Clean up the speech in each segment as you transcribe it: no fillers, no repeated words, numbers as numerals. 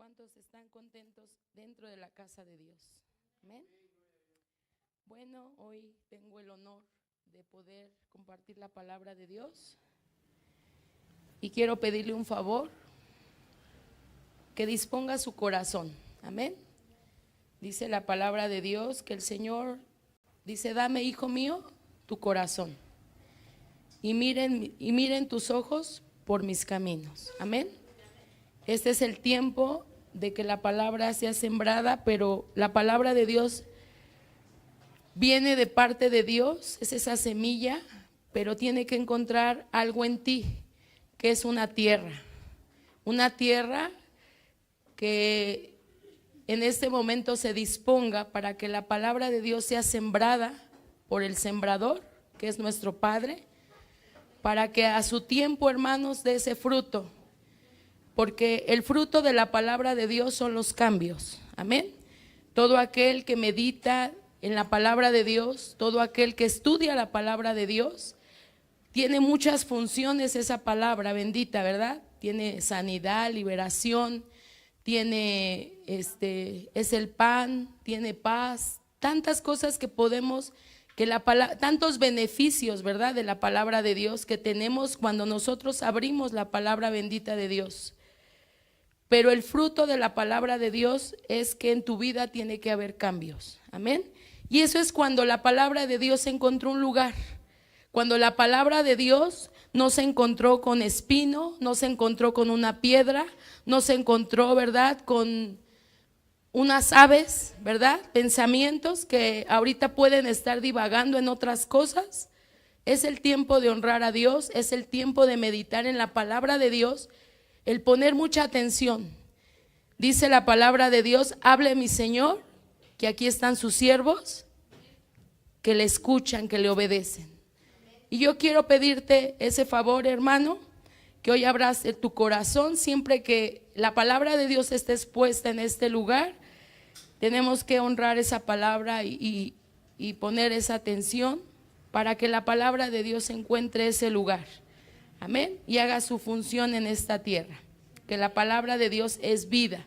¿Cuántos están contentos dentro de la casa de Dios? Amén. Bueno, hoy tengo el honor de poder compartir la palabra de Dios y quiero pedirle un favor, que disponga su corazón. Amén. Dice la palabra de Dios que el Señor dice: dame, hijo mío, tu corazón y miren tus ojos por mis caminos. Amén. Este es el tiempo de que la palabra sea sembrada, pero la palabra de Dios viene de parte de Dios, es esa semilla, pero tiene que encontrar algo en ti, que es una tierra que en este momento se disponga para que la palabra de Dios sea sembrada por el sembrador, que es nuestro Padre, para que a su tiempo, hermanos, dé ese fruto. Porque el fruto de la palabra de Dios son los cambios. Amén. Todo aquel que medita en la palabra de Dios, todo aquel que estudia la palabra de Dios, tiene muchas funciones esa palabra bendita, ¿verdad? Tiene sanidad, liberación, tiene es el pan, tiene paz, tantas cosas que podemos, tantos beneficios, ¿verdad? De la palabra de Dios que tenemos cuando nosotros abrimos la palabra bendita de Dios. Pero el fruto de la palabra de Dios es que en tu vida tiene que haber cambios. Amén. Y eso es cuando la palabra de Dios encontró un lugar. Cuando la palabra de Dios no se encontró con espino, no se encontró con una piedra, no se encontró, ¿verdad?, con unas aves, ¿verdad?, pensamientos que ahorita pueden estar divagando en otras cosas. Es el tiempo de honrar a Dios, es el tiempo de meditar en la palabra de Dios, el poner mucha atención. Dice la palabra de Dios: hable mi Señor, que aquí están sus siervos, que le escuchan, que le obedecen. Y yo quiero pedirte ese favor, hermano, que hoy abras tu corazón. Siempre que la palabra de Dios esté expuesta en este lugar, tenemos que honrar esa palabra y poner esa atención para que la palabra de Dios encuentre ese lugar. Amén. Y haga su función en esta tierra. Que la palabra de Dios es vida.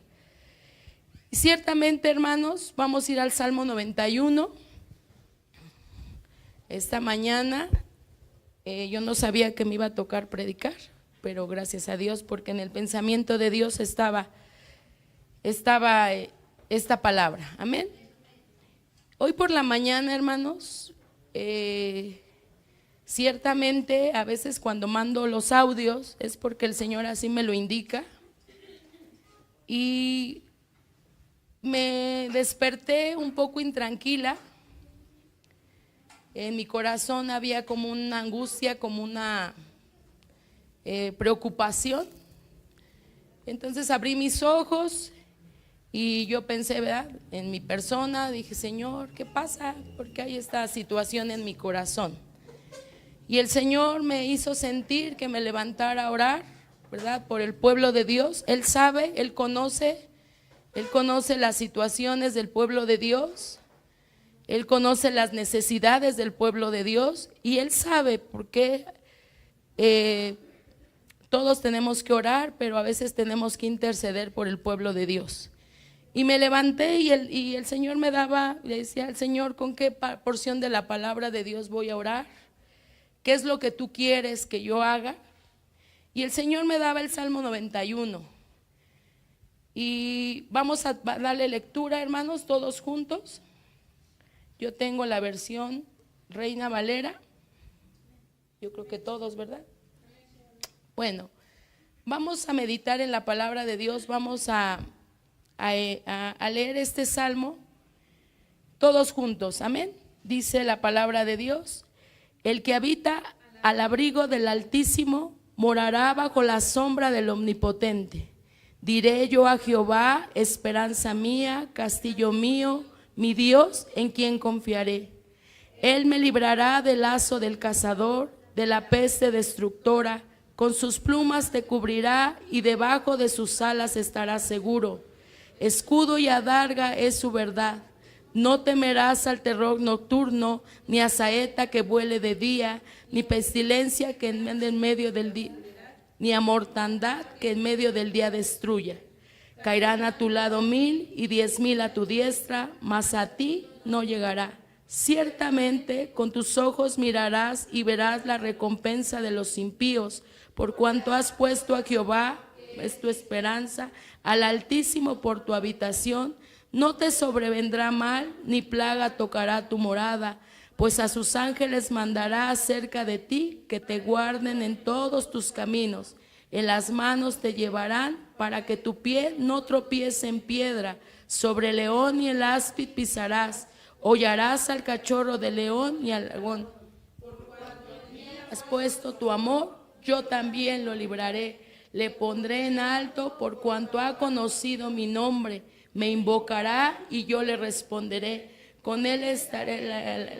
Y ciertamente, hermanos, vamos a ir al Salmo 91. Esta mañana yo no sabía que me iba a tocar predicar, pero gracias a Dios, porque en el pensamiento de Dios estaba esta palabra. Amén. Hoy por la mañana, hermanos, ciertamente a veces cuando mando los audios es porque el Señor así me lo indica, y me desperté un poco intranquila. En mi corazón había como una angustia, como una preocupación. Entonces abrí mis ojos y yo pensé, ¿verdad?, en mi persona. Dije: Señor, ¿qué pasa? Porque hay esta situación en mi corazón. Y el Señor me hizo sentir que me levantara a orar, ¿verdad?, por el pueblo de Dios. Él sabe, Él conoce las situaciones del pueblo de Dios. Él conoce las necesidades del pueblo de Dios y Él sabe por qué todos tenemos que orar, pero a veces tenemos que interceder por el pueblo de Dios. Y me levanté y el Señor le decía al Señor: ¿con qué porción de la palabra de Dios voy a orar? ¿Qué es lo que tú quieres que yo haga? Y el Señor me daba el Salmo 91. Y vamos a darle lectura, hermanos, todos juntos. Yo tengo la versión Reina Valera. Yo creo que todos, ¿verdad? Bueno, vamos a meditar en la palabra de Dios. Vamos a leer este salmo todos juntos. Amén. Dice la palabra de Dios: el que habita al abrigo del Altísimo morará bajo la sombra del Omnipotente. Diré yo a Jehová: esperanza mía, castillo mío, mi Dios, en quien confiaré. Él me librará del lazo del cazador, de la peste destructora. Con sus plumas te cubrirá y debajo de sus alas estarás seguro. Escudo y adarga es su verdad. No temerás al terror nocturno, ni a saeta que vuele de día, ni pestilencia que en medio del día, ni a mortandad que en medio del día destruya. Caerán a tu lado 1000 y 10,000 a tu diestra, mas a ti no llegará. Ciertamente con tus ojos mirarás y verás la recompensa de los impíos, por cuanto has puesto a Jehová, es tu esperanza, al Altísimo por tu habitación. No te sobrevendrá mal, ni plaga tocará tu morada, pues a sus ángeles mandará acerca de ti, que te guarden en todos tus caminos. En las manos te llevarán, para que tu pie no tropiece en piedra. Sobre el león y el áspid pisarás, hollarás al cachorro del león y al dragón. Por cuanto en mí has puesto tu amor, yo también lo libraré. Le pondré en alto por cuanto ha conocido mi nombre. Me invocará y yo le responderé. Con él estaré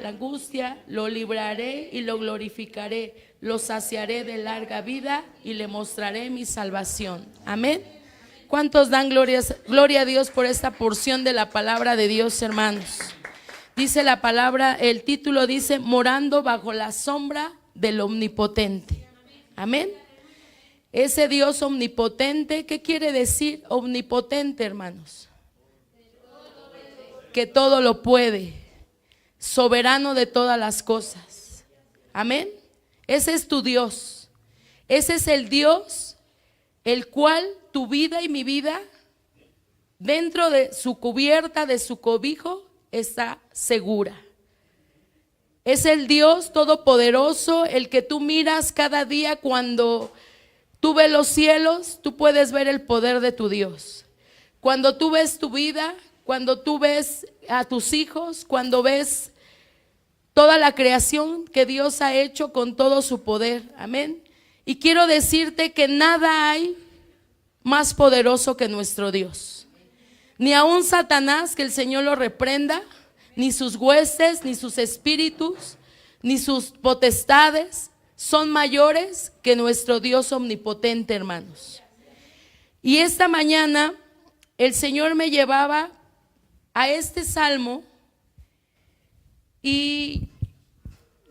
la angustia, lo libraré y lo glorificaré. Lo saciaré de larga vida y le mostraré mi salvación. Amén. ¿Cuántos dan gloria a Dios por esta porción de la palabra de Dios, hermanos? Dice la palabra, el título dice, morando bajo la sombra del Omnipotente. Amén. Ese Dios omnipotente, ¿qué quiere decir omnipotente, hermanos? Que todo lo puede, soberano de todas las cosas. Amén. Ese es tu Dios. Ese es el Dios el cual tu vida y mi vida, dentro de su cubierta, de su cobijo, está segura. Es el Dios todopoderoso, el que tú miras cada día. Cuando tú ves los cielos, tú puedes ver el poder de tu Dios. Cuando tú ves tu vida, cuando tú ves a tus hijos, cuando ves toda la creación que Dios ha hecho con todo su poder. Amén. Y quiero decirte que nada hay más poderoso que nuestro Dios. Ni aun Satanás, que el Señor lo reprenda, ni sus huestes, ni sus espíritus, ni sus potestades son mayores que nuestro Dios omnipotente, hermanos. Y esta mañana el Señor me llevaba a este salmo y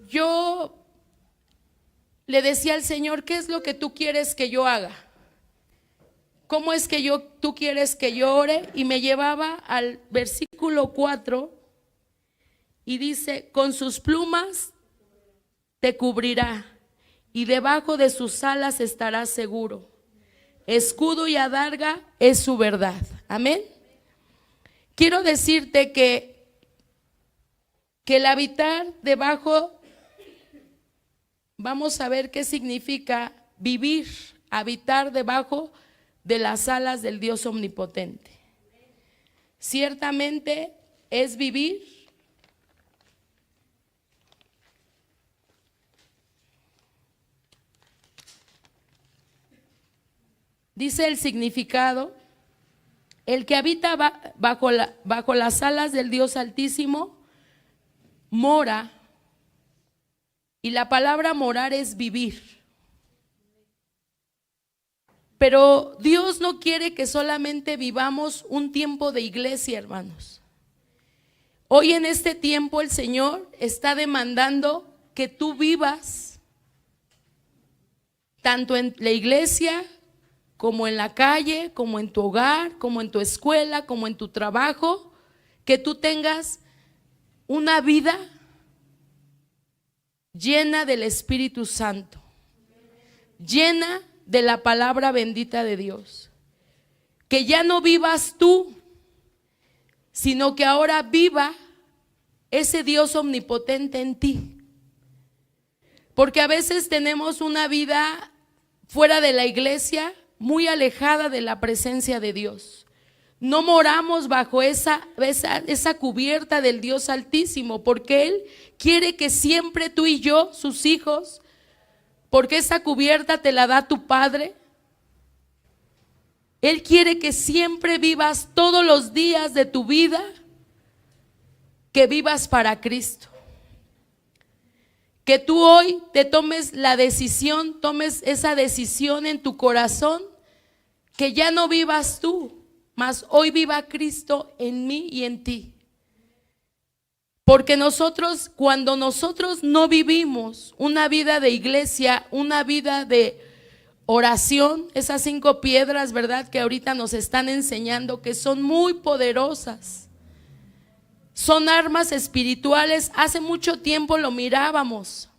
yo le decía al Señor, ¿qué es lo que tú quieres que yo haga? ¿Cómo es que tú quieres que yo ore? Y me llevaba al versículo 4 y dice, con sus plumas te cubrirá y debajo de sus alas estarás seguro. Escudo y adarga es su verdad. Amén. Quiero decirte que el habitar debajo, vamos a ver qué significa vivir, habitar debajo de las alas del Dios omnipotente. Ciertamente es vivir dice el significado, el que habita bajo las alas del Dios Altísimo mora, y la palabra morar es vivir. Pero Dios no quiere que solamente vivamos un tiempo de iglesia, hermanos. Hoy en este tiempo el Señor está demandando que tú vivas tanto en la iglesia como en la calle, como en tu hogar, como en tu escuela, como en tu trabajo, que tú tengas una vida llena del Espíritu Santo, llena de la palabra bendita de Dios. Que ya no vivas tú, sino que ahora viva ese Dios omnipotente en ti. Porque a veces tenemos una vida fuera de la iglesia, muy alejada de la presencia de Dios. No moramos bajo esa cubierta del Dios Altísimo, porque Él quiere que siempre tú y yo, sus hijos, porque esa cubierta te la da tu Padre, Él quiere que siempre vivas todos los días de tu vida, que vivas para Cristo. Que tú hoy te tomes la decisión, tomes esa decisión en tu corazón, que ya no vivas tú, mas hoy viva Cristo en mí y en ti. Porque cuando nosotros no vivimos una vida de iglesia, una vida de oración, esas 5 piedras, ¿verdad? Que ahorita nos están enseñando que son muy poderosas. Son armas espirituales. Hace mucho tiempo lo mirábamos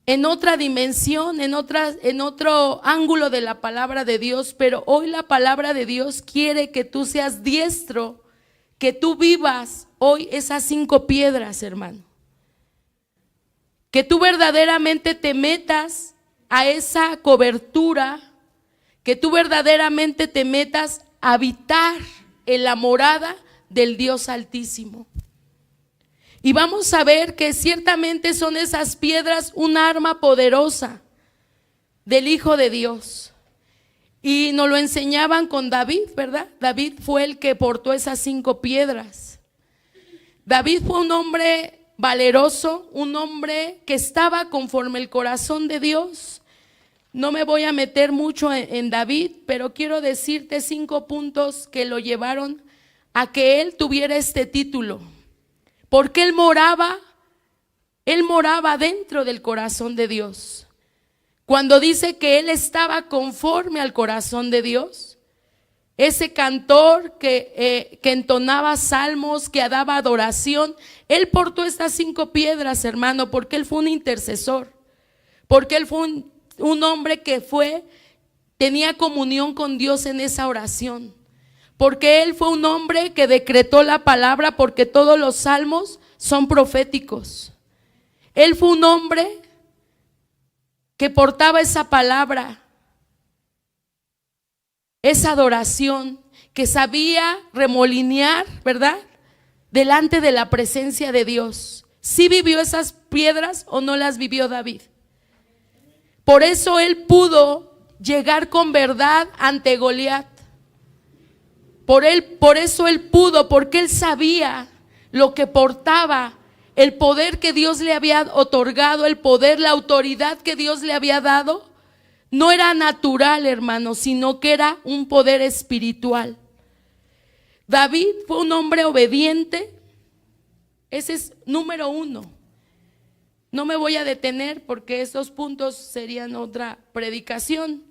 en otra dimensión, en otro ángulo de la palabra de Dios, pero hoy la palabra de Dios quiere que tú seas diestro, que tú vivas hoy esas 5 piedras, hermano. Que tú verdaderamente te metas a esa cobertura, que tú verdaderamente te metas a habitar en la morada del Dios Altísimo. Y vamos a ver que ciertamente son esas piedras un arma poderosa del Hijo de Dios. Y nos lo enseñaban con David, ¿verdad? David fue el que portó esas 5 piedras. David fue un hombre valeroso, un hombre que estaba conforme el corazón de Dios. No me voy a meter mucho en David, pero quiero decirte 5 puntos que lo llevaron a que él tuviera este título. Porque él moraba dentro del corazón de Dios. Cuando dice que él estaba conforme al corazón de Dios, ese cantor que entonaba salmos, que daba adoración, él portó estas 5 piedras, hermano, porque él fue un intercesor, porque él fue un hombre que tenía comunión con Dios en esa oración. Porque él fue un hombre que decretó la palabra, porque todos los salmos son proféticos. Él fue un hombre que portaba esa palabra, esa adoración, que sabía remolinear, ¿verdad? Delante de la presencia de Dios. ¿Sí vivió esas piedras o no las vivió David? Por eso él pudo llegar con verdad ante Goliat. Por eso él pudo, porque él sabía lo que portaba, el poder que Dios le había otorgado, el poder, la autoridad que Dios le había dado. No era natural, hermano, sino que era un poder espiritual. David fue un hombre obediente. Ese es número 1. No me voy a detener porque esos puntos serían otra predicación.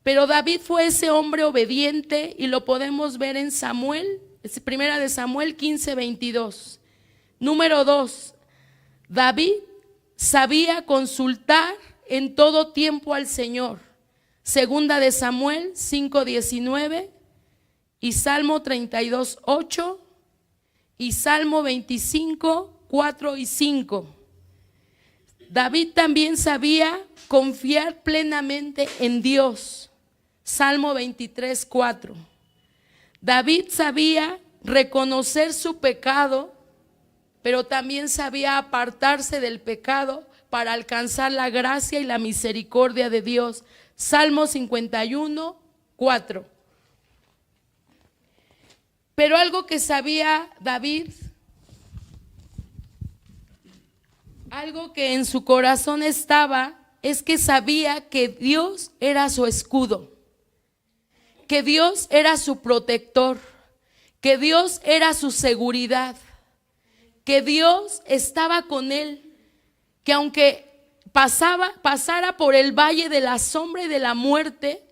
Pero David fue ese hombre obediente y lo podemos ver en Samuel, primera de Samuel 15:22. Número 2, David sabía consultar en todo tiempo al Señor. Segunda de Samuel 5:19 y Salmo 32:8 y Salmo 25:4 y 5. David también sabía confiar plenamente en Dios. Salmo 23:4. David sabía reconocer su pecado, pero también sabía apartarse del pecado para alcanzar la gracia y la misericordia de Dios. Salmo 51:4. Pero algo que sabía David, algo que en su corazón estaba, es que sabía que Dios era su escudo, que Dios era su protector, que Dios era su seguridad, que Dios estaba con él, que aunque pasara por el valle de la sombra y de la muerte,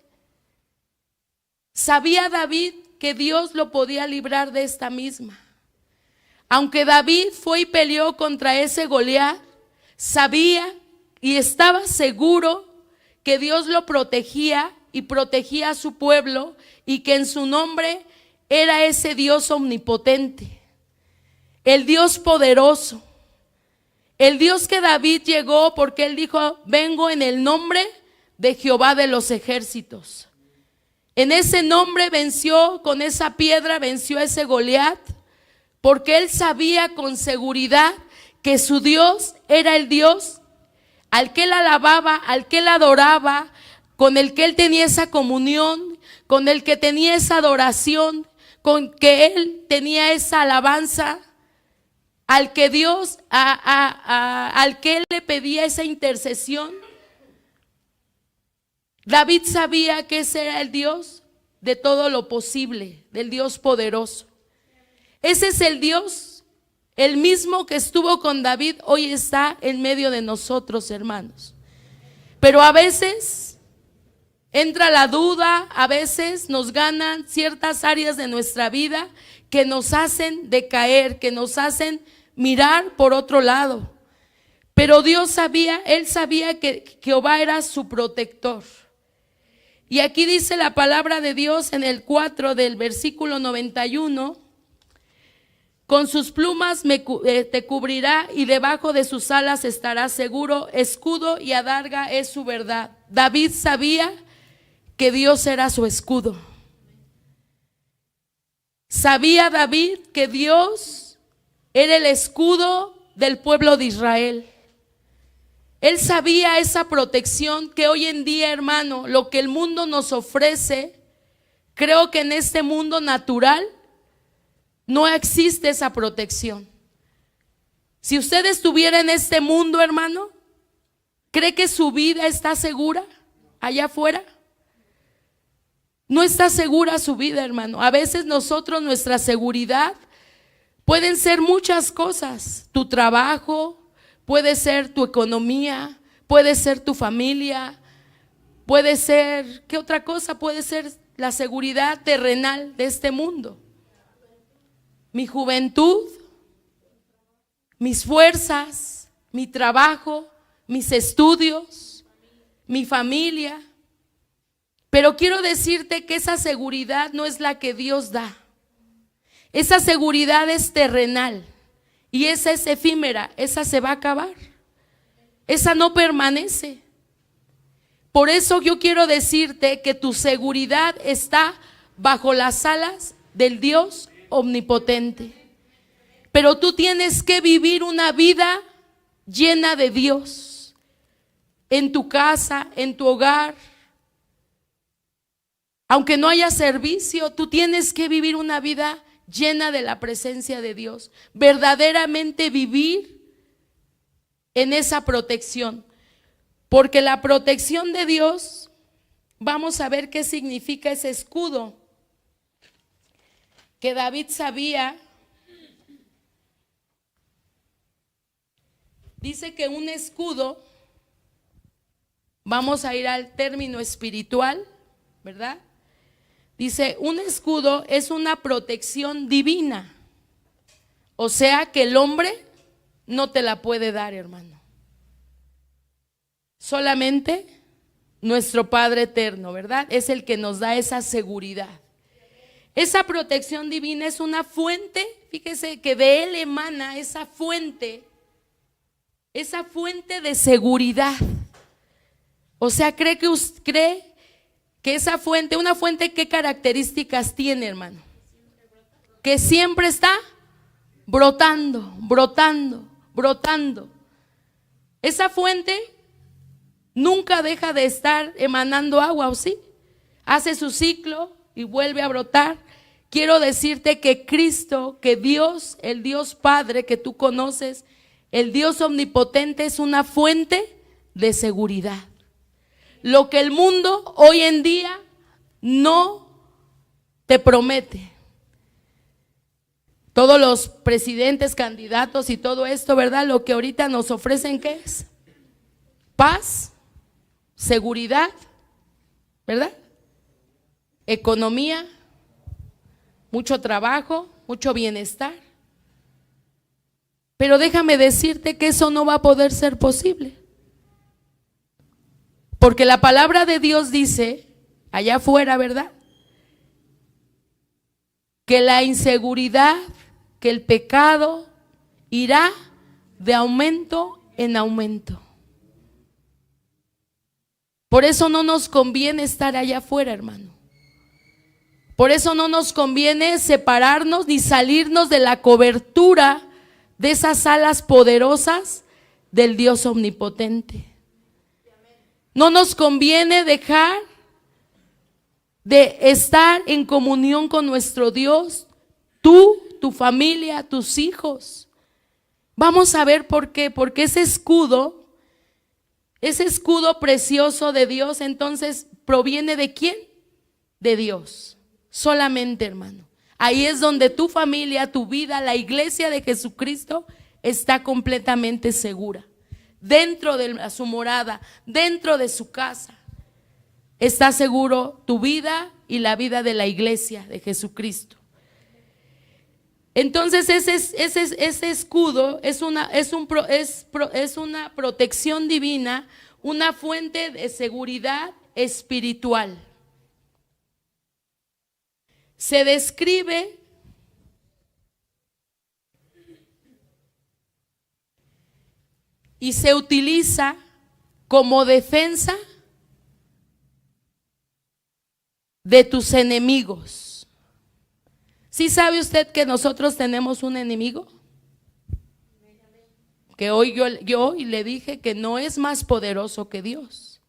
sabía David que Dios lo podía librar de esta misma. Aunque David fue y peleó contra ese Goliat, sabía y estaba seguro que Dios lo protegía y protegía a su pueblo, y que en su nombre era ese Dios omnipotente, el Dios poderoso, el Dios que David llegó porque él dijo: vengo en el nombre de Jehová de los ejércitos. En ese nombre venció, con esa piedra venció a ese Goliat, porque él sabía con seguridad que su Dios era el Dios al que él alababa, al que él adoraba, con el que él tenía esa comunión, con el que tenía esa adoración, con que él tenía esa alabanza, al que Dios, al que él le pedía esa intercesión. David sabía que ese era el Dios de todo lo posible, del Dios poderoso. Ese es el Dios, el mismo que estuvo con David, hoy está en medio de nosotros, hermanos. Pero a veces entra la duda, a veces nos ganan ciertas áreas de nuestra vida que nos hacen decaer, que nos hacen mirar por otro lado. Pero Dios sabía, Él sabía que Jehová era su protector. Y aquí dice la palabra de Dios en el 4 del versículo 91: con sus plumas te cubrirá y debajo de sus alas estarás seguro, escudo y adarga es su verdad. David sabía que Dios era su escudo. Sabía David que Dios era el escudo del pueblo de Israel. Él sabía esa protección que hoy en día, hermano, lo que el mundo nos ofrece, creo que en este mundo natural no existe esa protección. Si usted estuviera en este mundo, hermano, ¿cree que su vida está segura allá afuera? No está segura su vida, hermano. A veces nosotros, nuestra seguridad pueden ser muchas cosas. Tu trabajo, puede ser tu economía, puede ser tu familia, puede ser, ¿qué otra cosa? Puede ser la seguridad terrenal de este mundo. Mi juventud, mis fuerzas, mi trabajo, mis estudios, mi familia. Pero quiero decirte que esa seguridad no es la que Dios da. Esa seguridad es terrenal y esa es efímera, esa se va a acabar. Esa no permanece. Por eso yo quiero decirte que tu seguridad está bajo las alas del Dios omnipotente. Pero tú tienes que vivir una vida llena de Dios, en tu casa, en tu hogar. Aunque no haya servicio, tú tienes que vivir una vida llena de la presencia de Dios, verdaderamente vivir en esa protección, porque la protección de Dios, vamos a ver qué significa ese escudo que David sabía. Dice que un escudo, vamos a ir al término espiritual, ¿verdad? Dice, un escudo es una protección divina. O sea que el hombre no te la puede dar, hermano. Solamente nuestro Padre eterno, ¿verdad? Es el que nos da esa seguridad. Esa protección divina es una fuente, fíjese que de Él emana esa fuente de seguridad. O sea, cree que esa fuente, una fuente, ¿qué características tiene, hermano? Que siempre está brotando, brotando, brotando. Esa fuente nunca deja de estar emanando agua, ¿o sí? Hace su ciclo y vuelve a brotar. Quiero decirte que Cristo, que Dios, el Dios Padre que tú conoces, el Dios omnipotente, es una fuente de seguridad. Lo que el mundo hoy en día no te promete. Todos los presidentes, candidatos y todo esto, ¿verdad? Lo que ahorita nos ofrecen, ¿qué es? Paz, seguridad, ¿verdad? Economía, mucho trabajo, mucho bienestar. Pero déjame decirte que eso no va a poder ser posible. Porque la palabra de Dios dice, allá afuera, ¿verdad? Que la inseguridad, que el pecado irá de aumento en aumento. Por eso no nos conviene estar allá afuera, hermano. Por eso no nos conviene separarnos ni salirnos de la cobertura de esas alas poderosas del Dios omnipotente. No nos conviene dejar de estar en comunión con nuestro Dios, tú, tu familia, tus hijos. Vamos a ver por qué. Porque ese escudo precioso de Dios, entonces proviene ¿de quién? De Dios. Solamente, hermano. Ahí es donde tu familia, tu vida, la iglesia de Jesucristo está completamente segura. Dentro de su morada, dentro de su casa. está seguro tu vida y la vida de la iglesia de Jesucristo. Entonces ese escudo es una protección divina, una fuente de seguridad espiritual. Se describe y se utiliza como defensa de tus enemigos. ¿Sí sabe usted que nosotros tenemos un enemigo? Que hoy yo le dije que no es más poderoso que Dios,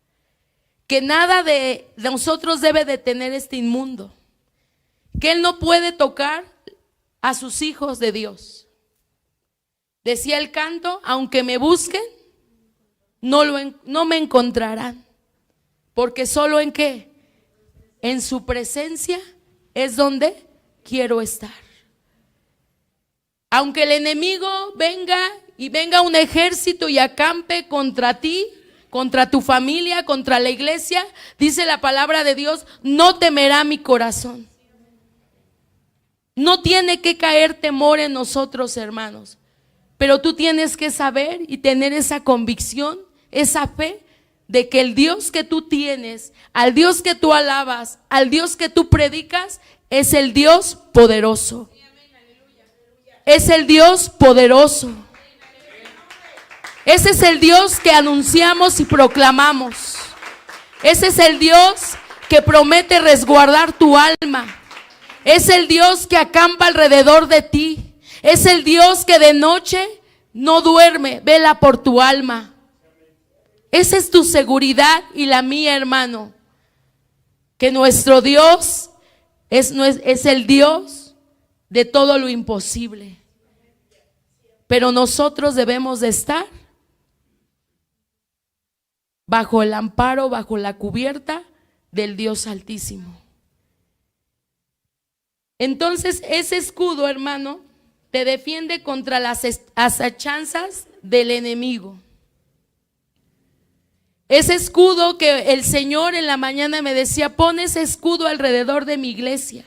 que nada de nosotros debe detener este inmundo, que Él no puede tocar a sus hijos de Dios. Decía el canto: aunque me busquen, no me encontrarán, porque solo en ¿qué? En su presencia es donde quiero estar. Aunque el enemigo venga y venga un ejército y acampe contra ti, contra tu familia, contra la iglesia, dice la palabra de Dios: no temerá mi corazón. No tiene que caer temor en nosotros, hermanos, pero tú tienes que saber y tener esa convicción, esa fe de que el Dios que tú tienes, al Dios que tú alabas, al Dios que tú predicas, es el Dios poderoso. Es el Dios poderoso. Ese es el Dios que anunciamos y proclamamos. Ese es el Dios que promete resguardar tu alma. Es el Dios que acampa alrededor de ti. Es el Dios que de noche no duerme, vela por tu alma. Esa es tu seguridad y la mía, hermano. Que nuestro Dios es el Dios de todo lo imposible. Pero nosotros debemos de estar bajo el amparo, bajo la cubierta del Dios Altísimo. Entonces ese escudo, hermano, te defiende contra las asechanzas del enemigo. Ese escudo que el Señor en la mañana me decía: pon ese escudo alrededor de mi iglesia.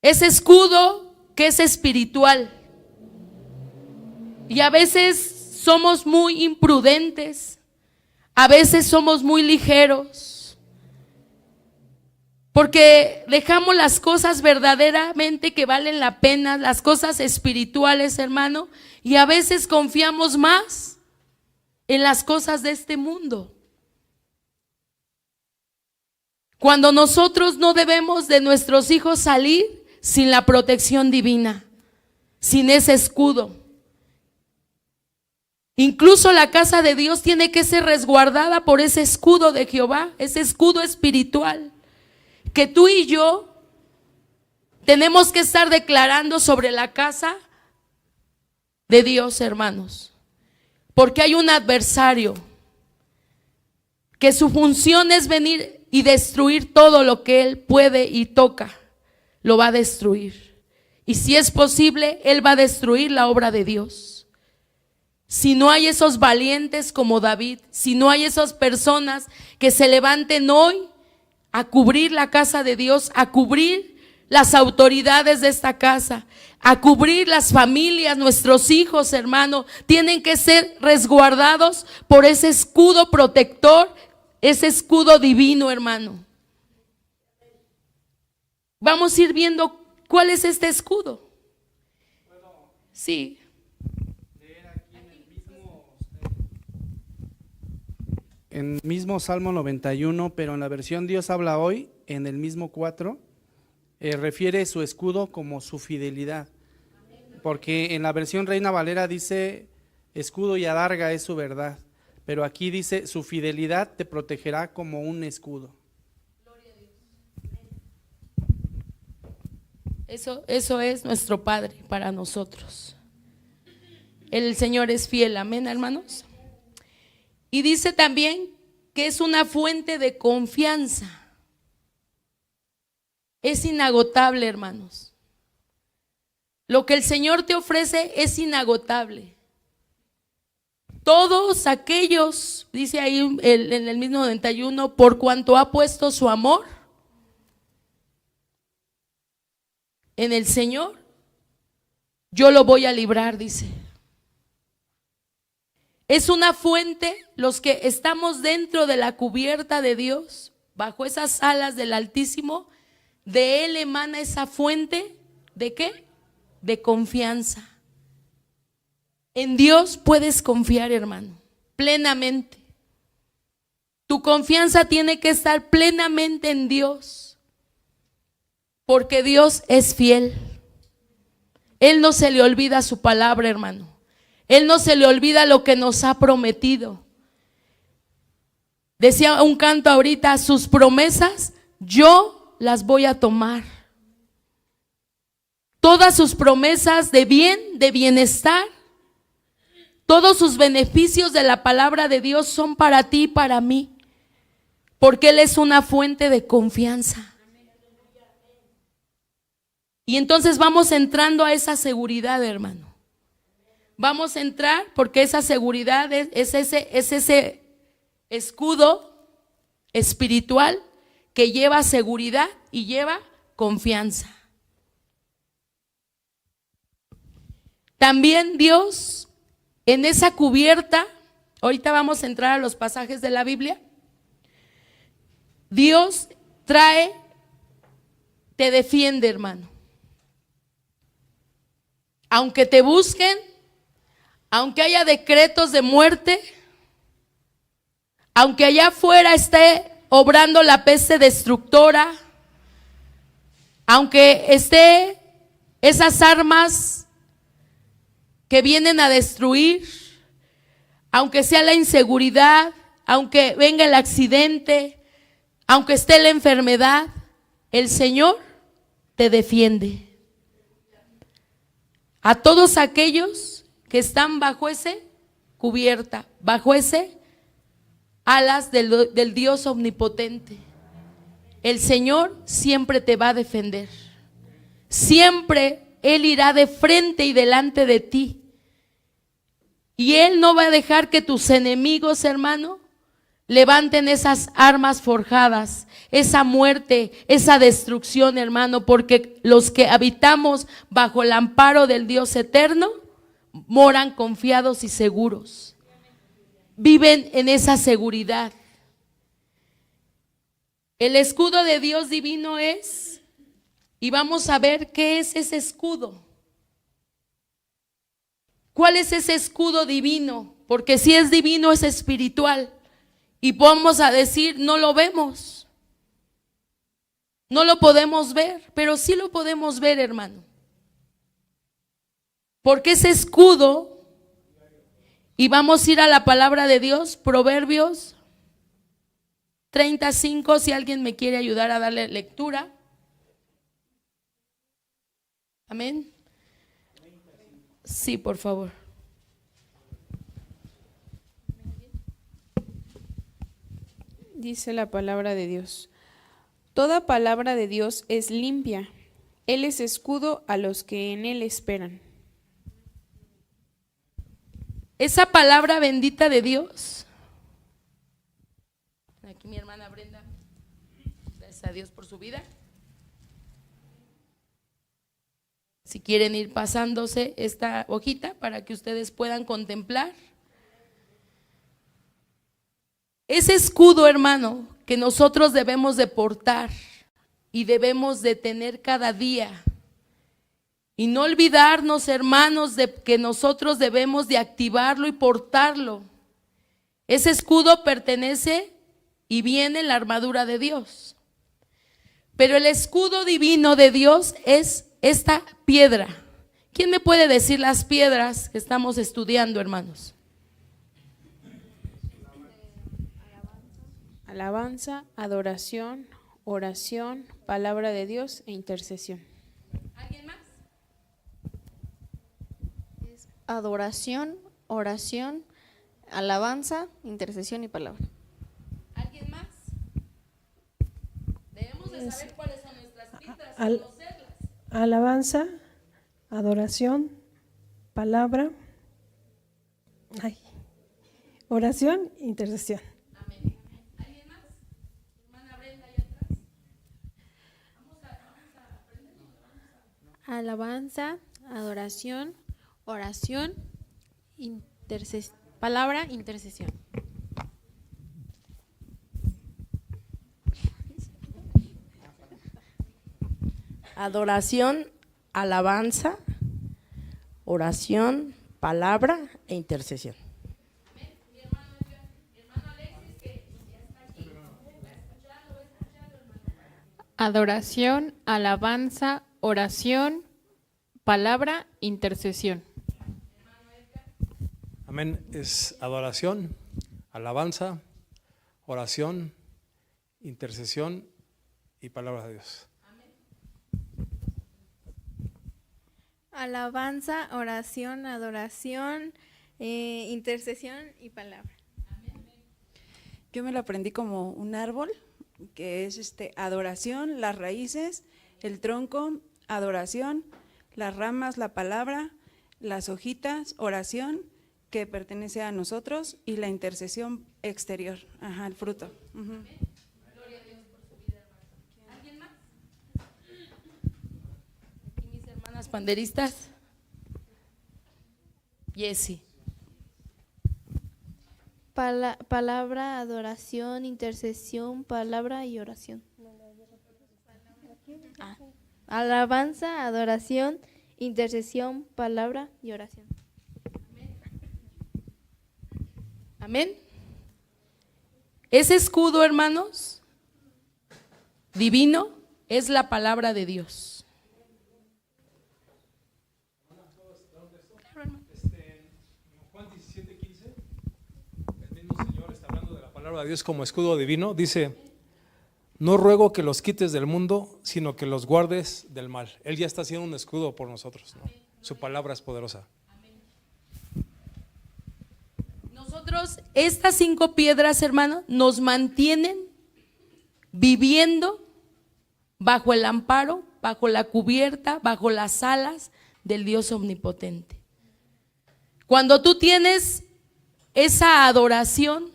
Ese escudo que es espiritual. Y a veces somos muy imprudentes, a veces somos muy ligeros, porque dejamos las cosas verdaderamente que valen la pena, las cosas espirituales, hermano, y a veces confiamos más en las cosas de este mundo. Cuando nosotros no debemos de nuestros hijos salir sin la protección divina, sin ese escudo. Incluso la casa de Dios tiene que ser resguardada por ese escudo de Jehová, ese escudo espiritual, que tú y yo tenemos que estar declarando sobre la casa de Dios, hermanos. Porque hay un adversario que su función es venir y destruir todo lo que él puede y toca. Lo va a destruir. Y si es posible, él va a destruir la obra de Dios. Si no hay esos valientes como David, si no hay esas personas que se levanten hoy a cubrir la casa de Dios, a cubrir las autoridades de esta casa, a cubrir las familias, nuestros hijos, hermano, tienen que ser resguardados por ese escudo protector, ese escudo divino, hermano. Vamos a ir viendo cuál es este escudo. Sí. En el mismo Salmo 91, pero en la versión Dios habla hoy, en el mismo 4, refiere su escudo como su fidelidad. Porque en la versión Reina Valera dice: escudo y adarga es su verdad. Pero aquí dice: su fidelidad te protegerá como un escudo. Eso es nuestro Padre para nosotros. El Señor es fiel, amén, hermanos. Y dice también que es una fuente de confianza. Es inagotable, hermanos. Lo que el Señor te ofrece es inagotable. Todos aquellos, dice ahí en el mismo 91, por cuanto ha puesto su amor en el Señor, yo lo voy a librar, dice. Es una fuente, los que estamos dentro de la cubierta de Dios, bajo esas alas del Altísimo, de Él emana esa fuente, ¿de qué? De confianza. En Dios puedes confiar, hermano, plenamente. Tu confianza tiene que estar plenamente en Dios, porque Dios es fiel. Él no se le olvida su palabra, hermano. Él no se le olvida lo que nos ha prometido. Decía un canto ahorita, sus promesas yo las voy a tomar. Todas sus promesas de bien, de bienestar, todos sus beneficios de la palabra de Dios son para ti y para mí, porque Él es una fuente de confianza. Y entonces vamos entrando a esa seguridad, hermano. Vamos a entrar porque esa seguridad es ese escudo espiritual que lleva seguridad y lleva confianza. También Dios en esa cubierta, ahorita vamos a entrar a los pasajes de la Biblia, Dios te defiende, hermano. Aunque te busquen, aunque haya decretos de muerte, aunque allá afuera esté obrando la peste destructora, aunque esté esas armas que vienen a destruir, aunque sea la inseguridad, aunque venga el accidente, aunque esté la enfermedad, el Señor te defiende. A todos aquellos que están bajo ese cubierta, bajo ese alas del Dios omnipotente, el Señor siempre te va a defender. Siempre Él irá de frente y delante de ti. Y Él no va a dejar que tus enemigos, hermano, levanten esas armas forjadas, esa muerte, esa destrucción, hermano, porque los que habitamos bajo el amparo del Dios eterno moran confiados y seguros. Viven en esa seguridad. El escudo de Dios divino es, y vamos a ver qué es ese escudo. ¿Cuál es ese escudo divino? Porque si es divino es espiritual. Y vamos a decir, no lo vemos. No lo podemos ver, pero sí lo podemos ver, hermano. Porque ese escudo, y vamos a ir a la palabra de Dios, Proverbios 35, si alguien me quiere ayudar a darle lectura. Amén. Sí, por favor. Dice la palabra de Dios: toda palabra de Dios es limpia, Él es escudo a los que en Él esperan. Esa palabra bendita de Dios, aquí mi hermana Brenda, gracias a Dios por su vida. Si quieren ir pasándose esta hojita para que ustedes puedan contemplar. Ese escudo, hermano, que nosotros debemos de portar y debemos de tener cada día. Y no olvidarnos, hermanos, de que nosotros debemos de activarlo y portarlo. Ese escudo pertenece y viene en la armadura de Dios. Pero el escudo divino de Dios es esta piedra. ¿Quién me puede decir las piedras que estamos estudiando, hermanos? Alabanza, adoración, oración, palabra de Dios e intercesión. ¿Alguien más? Adoración, oración, alabanza, intercesión y palabra. ¿Alguien más? Debemos de saber cuáles son nuestras piedras, conocerlas. Alabanza, adoración, palabra. oración, intercesión. Alabanza, adoración, oración, palabra, intercesión. Adoración, alabanza, oración, palabra e intercesión. Adoración, alabanza, oración, palabra, intercesión. Amén. Es adoración, alabanza, oración, intercesión y palabra de Dios. Alabanza, oración, adoración, intercesión y palabra. Yo me lo aprendí como un árbol, que es adoración, las raíces, el tronco, adoración, las ramas, la palabra, las hojitas, oración, que pertenece a nosotros, y la intercesión exterior, el fruto. Gloria a Dios por su vida, hermano. ¿Alguien más? Aquí mis hermanas panderistas. Jessy. Palabra, adoración, intercesión, palabra y oración. Alabanza, adoración, intercesión, palabra y oración. Amén. Ese escudo, hermanos, divino, es la palabra de Dios. Juan 17:15, el mismo Señor está hablando de la palabra de Dios como escudo divino. Dice: no ruego que los quites del mundo, sino que los guardes del mal. Él ya está haciendo un escudo por nosotros, ¿no? Su palabra es poderosa. Nosotros, estas 5 piedras, hermano, nos mantienen viviendo bajo el amparo, bajo la cubierta, bajo las alas del Dios omnipotente. Cuando tú tienes esa adoración,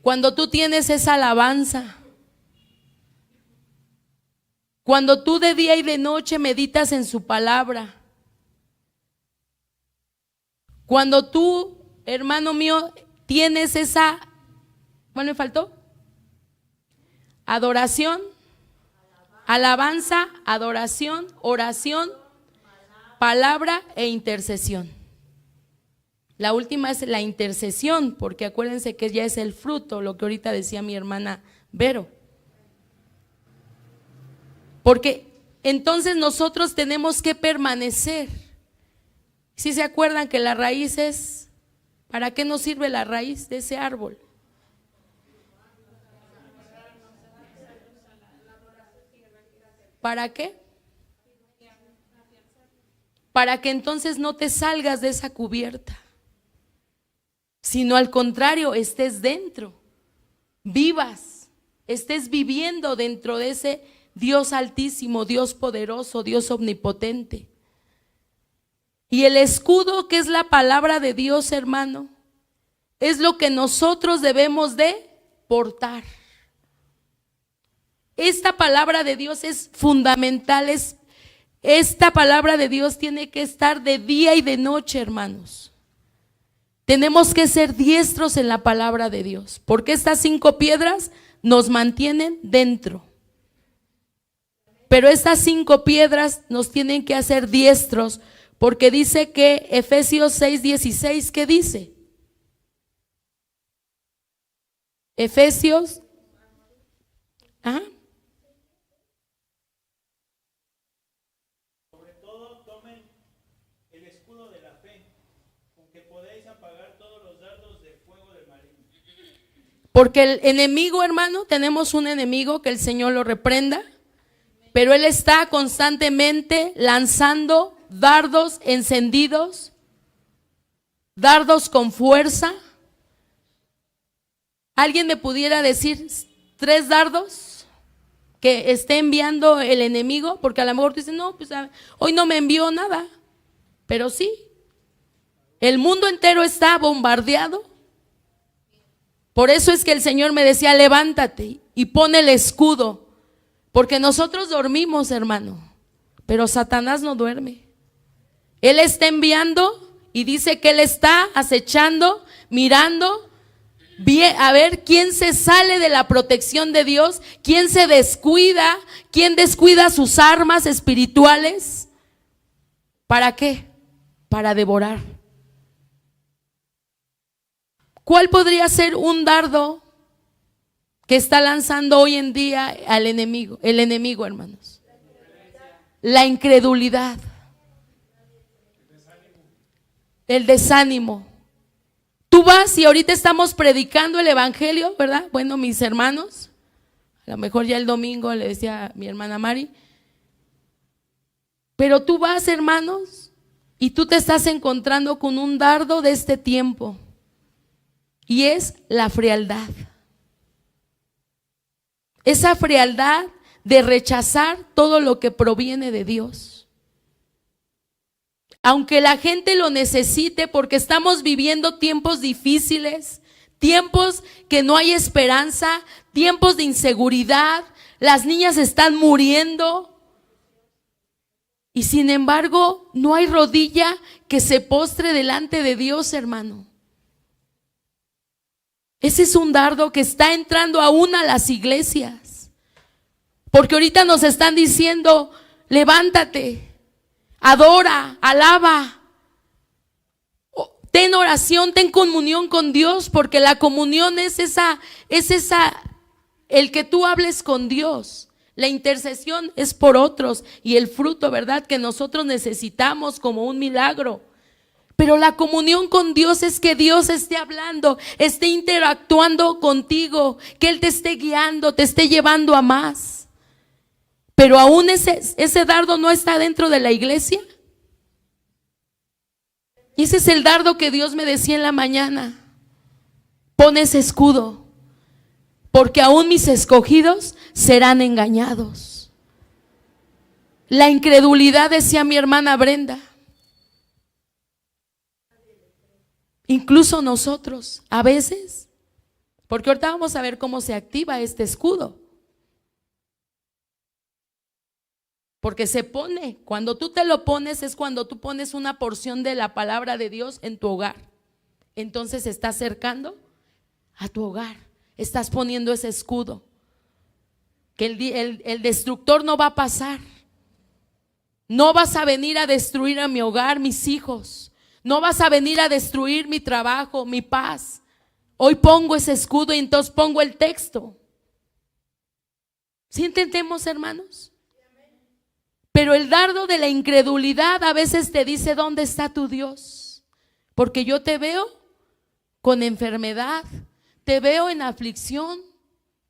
cuando tú tienes esa alabanza, cuando tú de día y de noche meditas en su palabra, cuando tú, hermano mío, tienes esa, ¿cuál me faltó? Adoración, alabanza, adoración, oración, palabra e intercesión. La última es la intercesión, porque acuérdense que ya es el fruto, lo que ahorita decía mi hermana Vero. Porque entonces nosotros tenemos que permanecer. Si se acuerdan que la raíz es, ¿para qué nos sirve la raíz de ese árbol? ¿Para qué? Para que entonces no te salgas de esa cubierta, sino al contrario, estés dentro, vivas, estés viviendo dentro de ese Dios altísimo, Dios poderoso, Dios omnipotente. Y el escudo, que es la palabra de Dios, hermano, es lo que nosotros debemos de portar. Esta palabra de Dios es fundamental, esta palabra de Dios tiene que estar de día y de noche, hermanos. Tenemos que ser diestros en la palabra de Dios, porque estas 5 piedras nos mantienen dentro. Pero estas 5 piedras nos tienen que hacer diestros, porque dice que Efesios 6:16, ¿qué dice? Efesios, Sobre todo tomen el escudo de la fe, con que podéis apagar todos los dardos de fuego del maligno. Porque el enemigo, hermano, tenemos un enemigo, que el Señor lo reprenda, pero él está constantemente lanzando dardos encendidos, dardos con fuerza. ¿Alguien me pudiera decir 3 dardos que esté enviando el enemigo? Porque a lo mejor tú dices, no, pues hoy no me envió nada, pero sí, el mundo entero está bombardeado Por eso es que el Señor me decía, levántate y pon el escudo, porque nosotros dormimos, hermano, pero Satanás no duerme. Él está enviando y dice que Él está acechando, mirando, a ver quién se sale de la protección de Dios, quién se descuida, quién descuida sus armas espirituales. ¿Para qué? Para devorar. ¿Cuál podría ser un dardo que está lanzando hoy en día al enemigo? El enemigo, hermanos. La incredulidad. El desánimo. Tú vas y ahorita estamos predicando el evangelio, ¿verdad? Bueno, mis hermanos, a lo mejor ya el domingo le decía a mi hermana Mari, pero tú vas, hermanos, y tú te estás encontrando con un dardo de este tiempo. Y es la frialdad. Esa frialdad de rechazar todo lo que proviene de Dios. Aunque la gente lo necesite, porque estamos viviendo tiempos difíciles, tiempos que no hay esperanza, tiempos de inseguridad, las niñas están muriendo. Y sin embargo, no hay rodilla que se postre delante de Dios, hermano. Ese es un dardo que está entrando aún a las iglesias. Porque ahorita nos están diciendo, levántate, adora, alaba, ten oración, ten comunión con Dios, porque la comunión es el que tú hables con Dios. La intercesión es por otros y el fruto, ¿verdad?, que nosotros necesitamos como un milagro. Pero la comunión con Dios es que Dios esté hablando, esté interactuando contigo, que Él te esté guiando, te esté llevando a más. Pero aún ese dardo no está dentro de la iglesia. Y ese es el dardo que Dios me decía en la mañana. Pon ese escudo, porque aún mis escogidos serán engañados. La incredulidad, decía mi hermana Brenda. Incluso nosotros, a veces, porque ahorita vamos a ver cómo se activa este escudo. Porque se pone, cuando tú te lo pones es cuando tú pones una porción de la palabra de Dios en tu hogar. Entonces se está acercando a tu hogar, estás poniendo ese escudo. Que el destructor no va a pasar. No vas a venir a destruir a mi hogar, mis hijos. No vas a venir a destruir mi trabajo, mi paz. Hoy pongo ese escudo y entonces pongo el texto. ¿Sí entendemos, hermanos? Pero el dardo de la incredulidad a veces te dice, ¿dónde está tu Dios? Porque yo te veo con enfermedad, te veo en aflicción,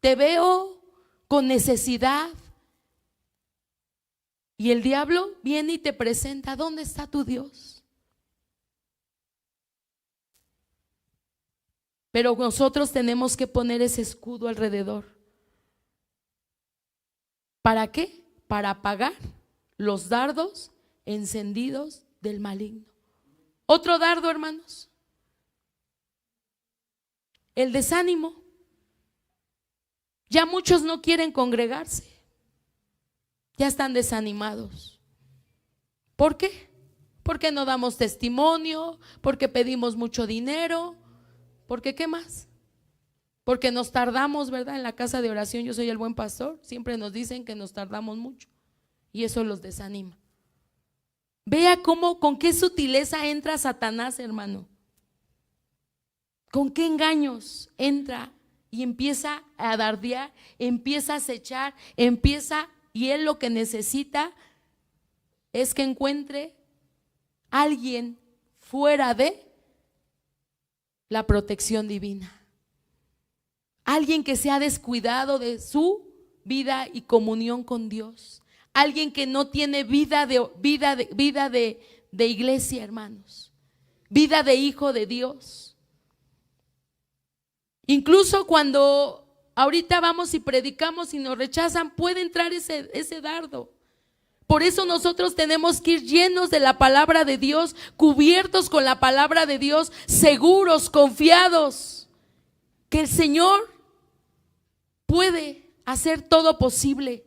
te veo con necesidad. Y el diablo viene y te presenta, ¿dónde está tu Dios? Pero nosotros tenemos que poner ese escudo alrededor. ¿Para qué? Para apagar los dardos encendidos del maligno. Otro dardo, hermanos. El desánimo. Ya muchos no quieren congregarse. Ya están desanimados. ¿Por qué? Porque no damos testimonio, porque pedimos mucho dinero. Porque ¿qué más? Porque nos tardamos, ¿verdad? En la casa de oración, yo soy el buen pastor, siempre nos dicen que nos tardamos mucho y eso los desanima. Vea cómo, con qué sutileza entra Satanás, hermano. Con qué engaños entra y empieza a dardear, empieza a acechar, y él lo que necesita es que encuentre alguien fuera de la protección divina. Alguien que se ha descuidado de su vida y comunión con Dios. Alguien que no tiene vida de iglesia, hermanos. Vida de hijo de Dios. Incluso cuando ahorita vamos y predicamos y nos rechazan, puede entrar ese dardo. Por eso nosotros tenemos que ir llenos de la palabra de Dios, cubiertos con la palabra de Dios, seguros, confiados. que el Señor puede hacer todo posible,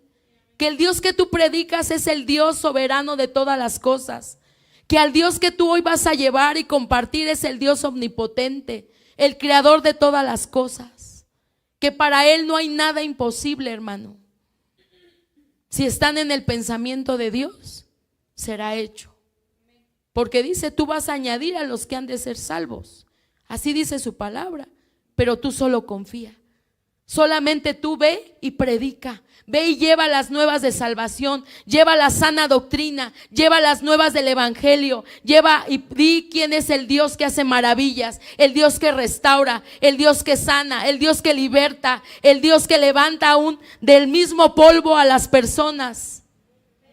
que el Dios que tú predicas es el Dios soberano de todas las cosas, que al Dios que tú hoy vas a llevar y compartir es el Dios omnipotente, el creador de todas las cosas, que para Él no hay nada imposible, hermano. Si están en el pensamiento de Dios, será hecho. Porque dice, tú vas a añadir a los que han de ser salvos. Así dice su palabra, pero tú solo confía. Solamente tú ve y predica. Ve y lleva las nuevas de salvación, lleva la sana doctrina, lleva las nuevas del evangelio, lleva y di quién es el Dios que hace maravillas, el Dios que restaura, el Dios que sana, el Dios que liberta, el Dios que levanta aún del mismo polvo a las personas.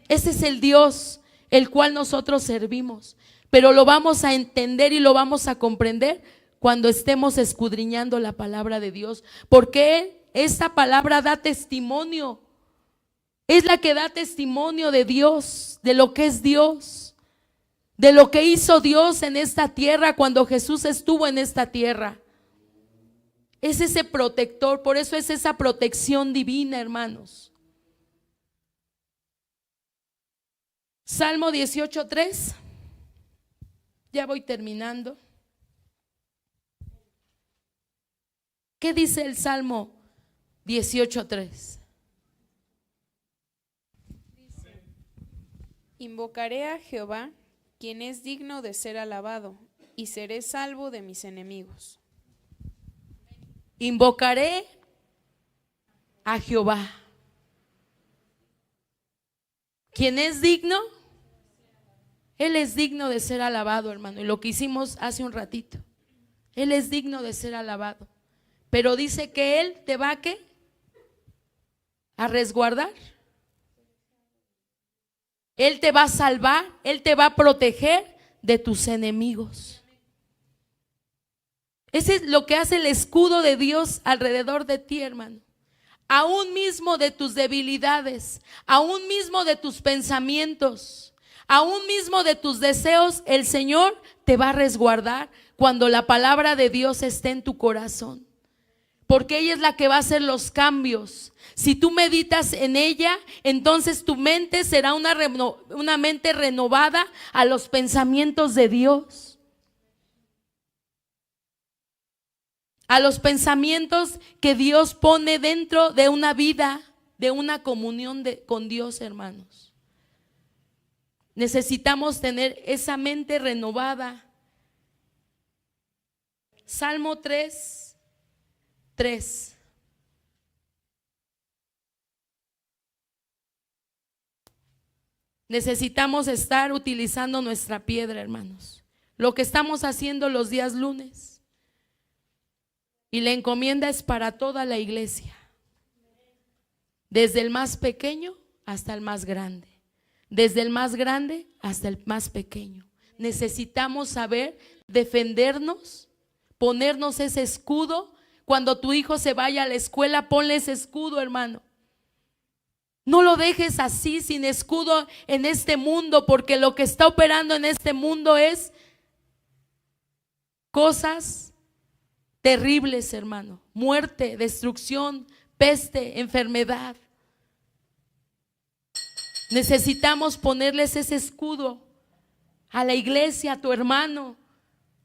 Ese es el Dios el cual nosotros servimos, pero lo vamos a entender y lo vamos a comprender cuando estemos escudriñando la palabra de Dios, porque esta palabra da testimonio, es la que da testimonio de Dios, de lo que es Dios, de lo que hizo Dios en esta tierra cuando Jesús estuvo en esta tierra. Es ese protector, por eso es esa protección divina, hermanos. Salmo 18:3, ya voy terminando. ¿Qué dice el Salmo 18:3? Invocaré a Jehová, quien es digno de ser alabado, y seré salvo de mis enemigos. Invocaré a Jehová, quien es digno. Él es digno de ser alabado, hermano, y lo que hicimos hace un ratito. Él es digno de ser alabado. Pero dice que Él te va ¿a qué? A resguardar. Él te va a salvar, Él te va a proteger de tus enemigos. Ese es lo que hace el escudo de Dios alrededor de ti, hermano. Aún mismo de tus debilidades, aún mismo de tus pensamientos, aún mismo de tus deseos, el Señor te va a resguardar cuando la palabra de Dios esté en tu corazón. Porque ella es la que va a hacer los cambios. Si tú meditas en ella, entonces tu mente será una mente renovada a los pensamientos de Dios. A los pensamientos que Dios pone dentro de una vida, de una comunión con Dios, hermanos. Necesitamos tener esa mente renovada. Salmo 3. Necesitamos estar utilizando nuestra piedra, hermanos. Lo que estamos haciendo los días lunes. Y la encomienda es para toda la iglesia. Desde el más pequeño hasta el más grande. Desde el más grande hasta el más pequeño. Necesitamos saber defendernos, ponernos ese escudo. Cuando tu hijo se vaya a la escuela, ponle ese escudo, hermano. No lo dejes así, sin escudo en este mundo, porque lo que está operando en este mundo es cosas terribles, hermano. Muerte, destrucción, peste, enfermedad. Necesitamos ponerles ese escudo a la iglesia, a tu hermano,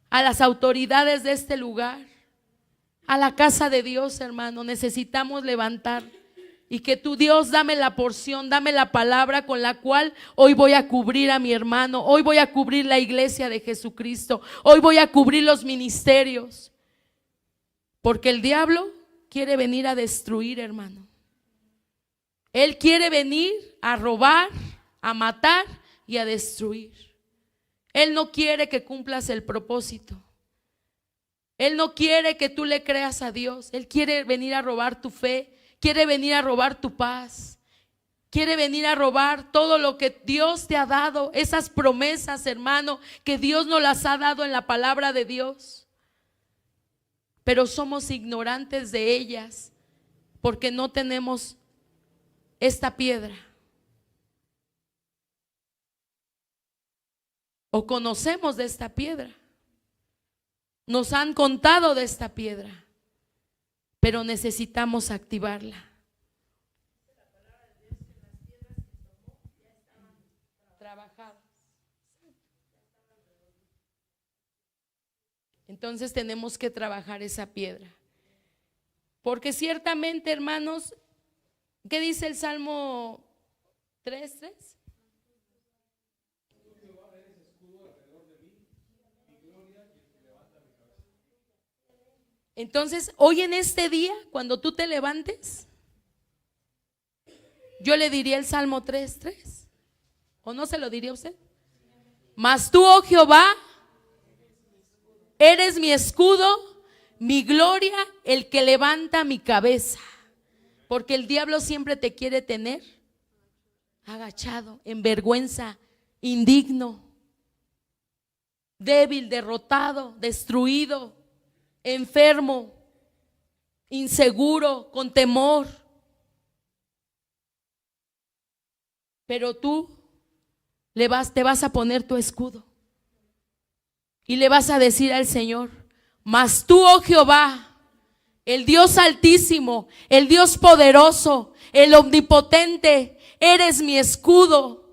a las autoridades de este lugar. A la casa de Dios, hermano, necesitamos levantar y que tu Dios dame la porción, dame la palabra con la cual hoy voy a cubrir a mi hermano, hoy voy a cubrir la iglesia de Jesucristo, hoy voy a cubrir los ministerios, porque el diablo quiere venir a destruir, hermano. Él quiere venir a robar, a matar y a destruir. Él no quiere que cumplas el propósito. Él no quiere que tú le creas a Dios. Él quiere venir a robar tu fe, quiere venir a robar tu paz, quiere venir a robar todo lo que Dios te ha dado, esas promesas, hermano, que Dios nos las ha dado en la palabra de Dios. Pero somos ignorantes de ellas porque no tenemos esta piedra. O conocemos de esta piedra. Nos han contado de esta piedra, pero necesitamos activarla. Trabajadas. Entonces tenemos que trabajar esa piedra. Porque ciertamente, hermanos, ¿qué dice el Salmo 3:3? Entonces, hoy en este día, cuando tú te levantes, yo le diría el Salmo 3:3. ¿O no se lo diría usted? Mas tú, oh Jehová, eres mi escudo, mi gloria, el que levanta mi cabeza. Porque el diablo siempre te quiere tener agachado, en vergüenza, indigno, débil, derrotado, destruido, enfermo, inseguro, con temor. Pero tú te vas a poner tu escudo y le vas a decir al Señor: mas tú, oh Jehová, el Dios altísimo, el Dios poderoso, el omnipotente, eres mi escudo.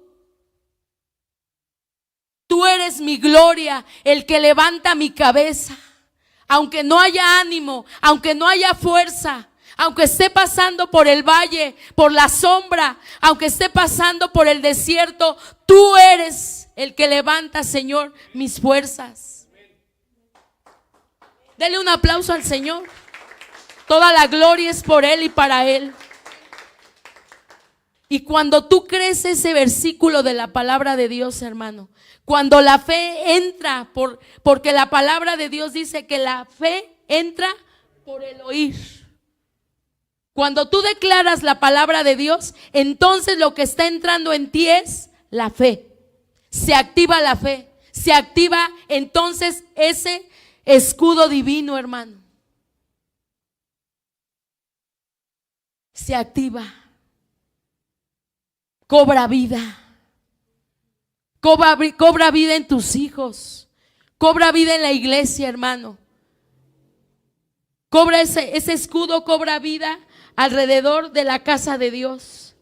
Tú eres mi gloria, el que levanta mi cabeza. Aunque no haya ánimo, aunque no haya fuerza, aunque esté pasando por el valle, por la sombra, aunque esté pasando por el desierto, tú eres el que levanta, Señor, mis fuerzas. Dele un aplauso al Señor. Toda la gloria es por Él y para Él. Y cuando tú crees ese versículo de la palabra de Dios, hermano, cuando la fe entra, porque la palabra de Dios dice que la fe entra por el oír. Cuando tú declaras la palabra de Dios, entonces lo que está entrando en ti es la fe. Se activa la fe, se activa entonces ese escudo divino, hermano. Se activa, cobra vida. Cobra vida en tus hijos. Cobra vida en la iglesia, hermano. Cobra ese escudo, cobra vida alrededor de la casa de Dios.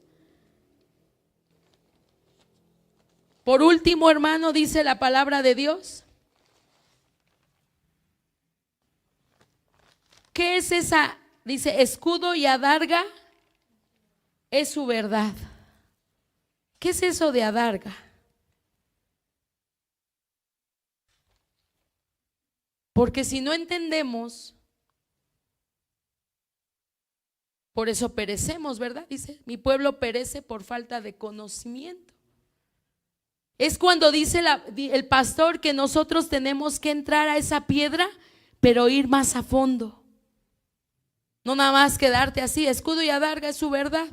Por último, hermano, dice la palabra de Dios. ¿Qué es esa? Dice: escudo y adarga es su verdad. ¿Qué es eso de adarga? Porque si no entendemos, por eso perecemos, ¿verdad? Dice: mi pueblo perece por falta de conocimiento. Es cuando dice el pastor que nosotros tenemos que entrar a esa piedra, pero ir más a fondo. No nada más quedarte así: escudo y adarga es su verdad.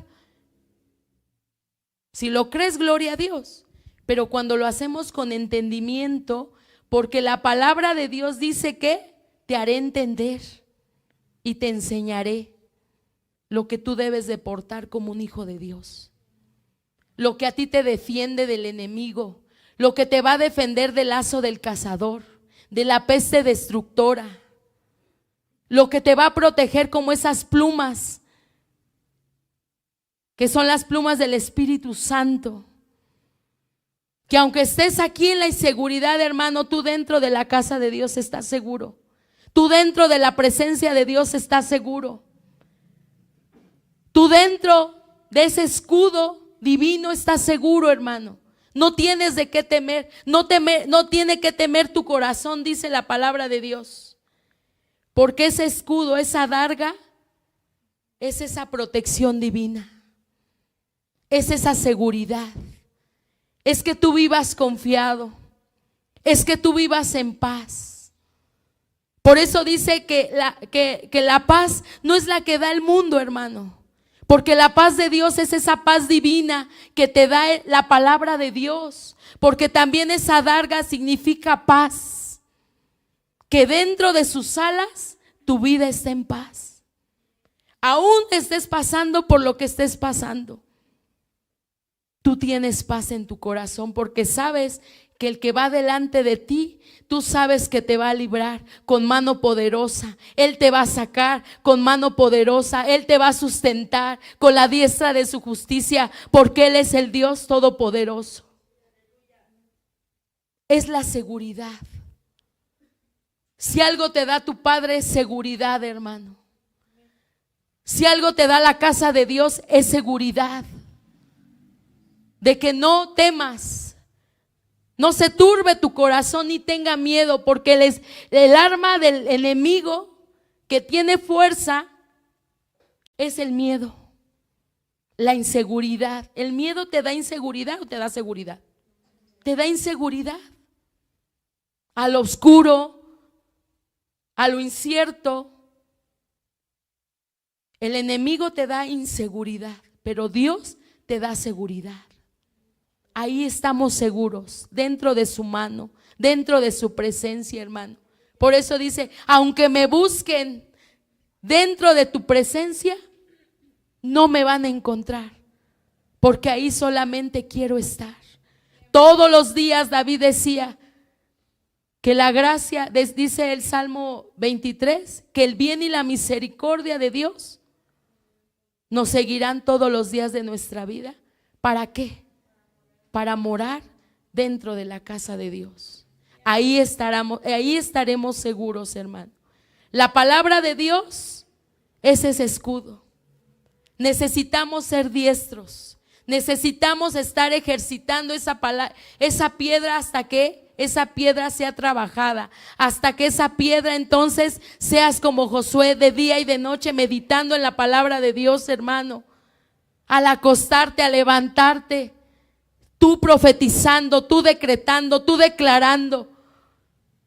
Si lo crees, gloria a Dios. Pero cuando lo hacemos con entendimiento, porque la palabra de Dios dice que te haré entender y te enseñaré lo que tú debes de portar como un hijo de Dios. Lo que a ti te defiende del enemigo, lo que te va a defender del lazo del cazador, de la peste destructora, lo que te va a proteger como esas plumas, que son las plumas del Espíritu Santo. Que aunque estés aquí en la inseguridad, hermano, tú dentro de la casa de Dios estás seguro. Tú dentro de la presencia de Dios estás seguro. Tú dentro de ese escudo divino estás seguro, hermano. No tienes de qué temer. No tiene que temer tu corazón, dice la palabra de Dios. Porque ese escudo, esa adarga, es esa protección divina. Es esa seguridad. Es que tú vivas confiado, es que tú vivas en paz. Por eso dice que la paz no es la que da el mundo, hermano, porque la paz de Dios es esa paz divina que te da la palabra de Dios, porque también esa adarga significa paz, que dentro de sus alas tu vida está en paz, aún estés pasando por lo que estés pasando. tú tienes paz en tu corazón porque sabes que el que va delante de ti, tú sabes que te va a librar con mano poderosa. Él te va a sacar con mano poderosa. Él te va a sustentar con la diestra de su justicia porque Él es el Dios todopoderoso. Es la seguridad. Si algo te da tu Padre es seguridad, hermano. Si algo te da la casa de Dios es seguridad. De que no temas, no se turbe tu corazón ni tenga miedo, porque el arma del enemigo que tiene fuerza es el miedo, la inseguridad. ¿El miedo te da inseguridad o te da seguridad? Te da inseguridad. A lo oscuro, a lo incierto. El enemigo te da inseguridad, pero Dios te da seguridad. Ahí estamos seguros, dentro de su mano, dentro de su presencia, hermano. Por eso dice, aunque me busquen dentro de tu presencia, no me van a encontrar, porque ahí solamente quiero estar. Todos los días David decía que la gracia, dice el Salmo 23, que el bien y la misericordia de Dios nos seguirán todos los días de nuestra vida. ¿Para qué? Para morar dentro de la casa de Dios. Ahí estaremos seguros, hermano. La palabra de Dios es ese escudo. Necesitamos ser diestros. Necesitamos estar ejercitando esa piedra hasta que esa piedra sea trabajada, hasta que esa piedra entonces seas como Josué de día y de noche meditando en la palabra de Dios, hermano. Al acostarte, al levantarte, tú profetizando, tú decretando, tú declarando.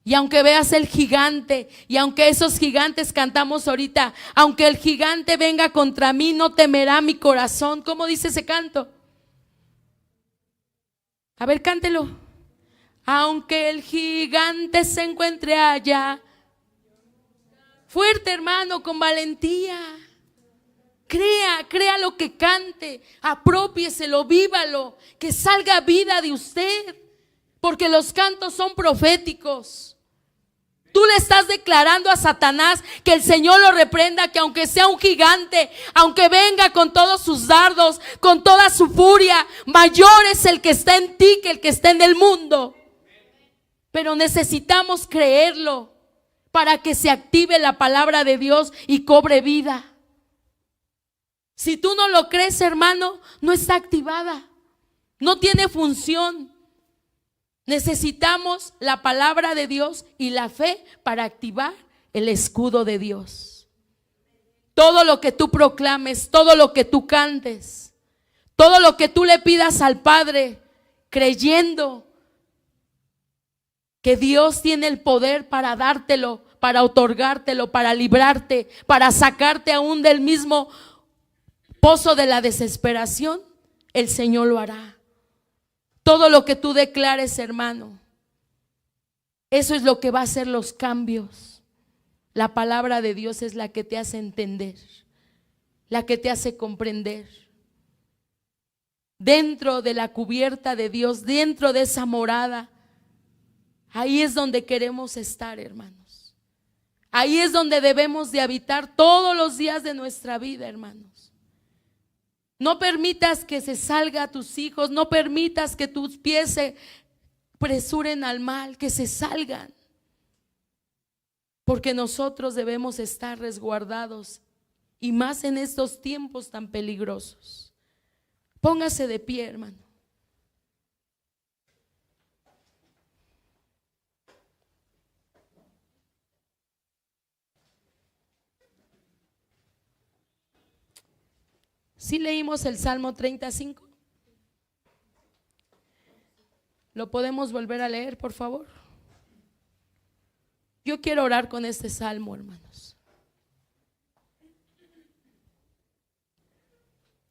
Y aunque veas el gigante, y aunque esos gigantes cantamos ahorita, aunque el gigante venga contra mí, no temerá mi corazón. ¿Cómo dice ese canto? A ver, cántelo. Aunque el gigante se encuentre allá. Fuerte, hermano, con valentía. Crea lo que cante, apropiéselo, vívalo, que salga vida de usted, porque los cantos son proféticos. Tú le estás declarando a Satanás que el Señor lo reprenda, que aunque sea un gigante, aunque venga con todos sus dardos, con toda su furia, mayor es el que está en ti que el que está en el mundo. Pero necesitamos creerlo para que se active la palabra de Dios y cobre vida. Si tú no lo crees, hermano, no está activada, no tiene función. Necesitamos la palabra de Dios y la fe para activar el escudo de Dios. Todo lo que tú proclames, todo lo que tú cantes, todo lo que tú le pidas al Padre, creyendo que Dios tiene el poder para dártelo, para otorgártelo, para librarte, para sacarte aún del mismo pozo de la desesperación, el Señor lo hará. Todo lo que tú declares, hermano, eso es lo que va a hacer los cambios. La palabra de Dios es la que te hace entender, la que te hace comprender. Dentro de la cubierta de Dios, dentro de esa morada, ahí es donde queremos estar, hermanos. Ahí es donde debemos de habitar todos los días de nuestra vida, hermanos. No permitas que se salga a tus hijos, no permitas que tus pies se apresuren al mal, que se salgan. Porque nosotros debemos estar resguardados, y más en estos tiempos tan peligrosos. Póngase de pie, hermano. ¿Sí leímos el Salmo 35? ¿Lo podemos volver a leer, por favor? Yo quiero orar con este salmo, hermanos.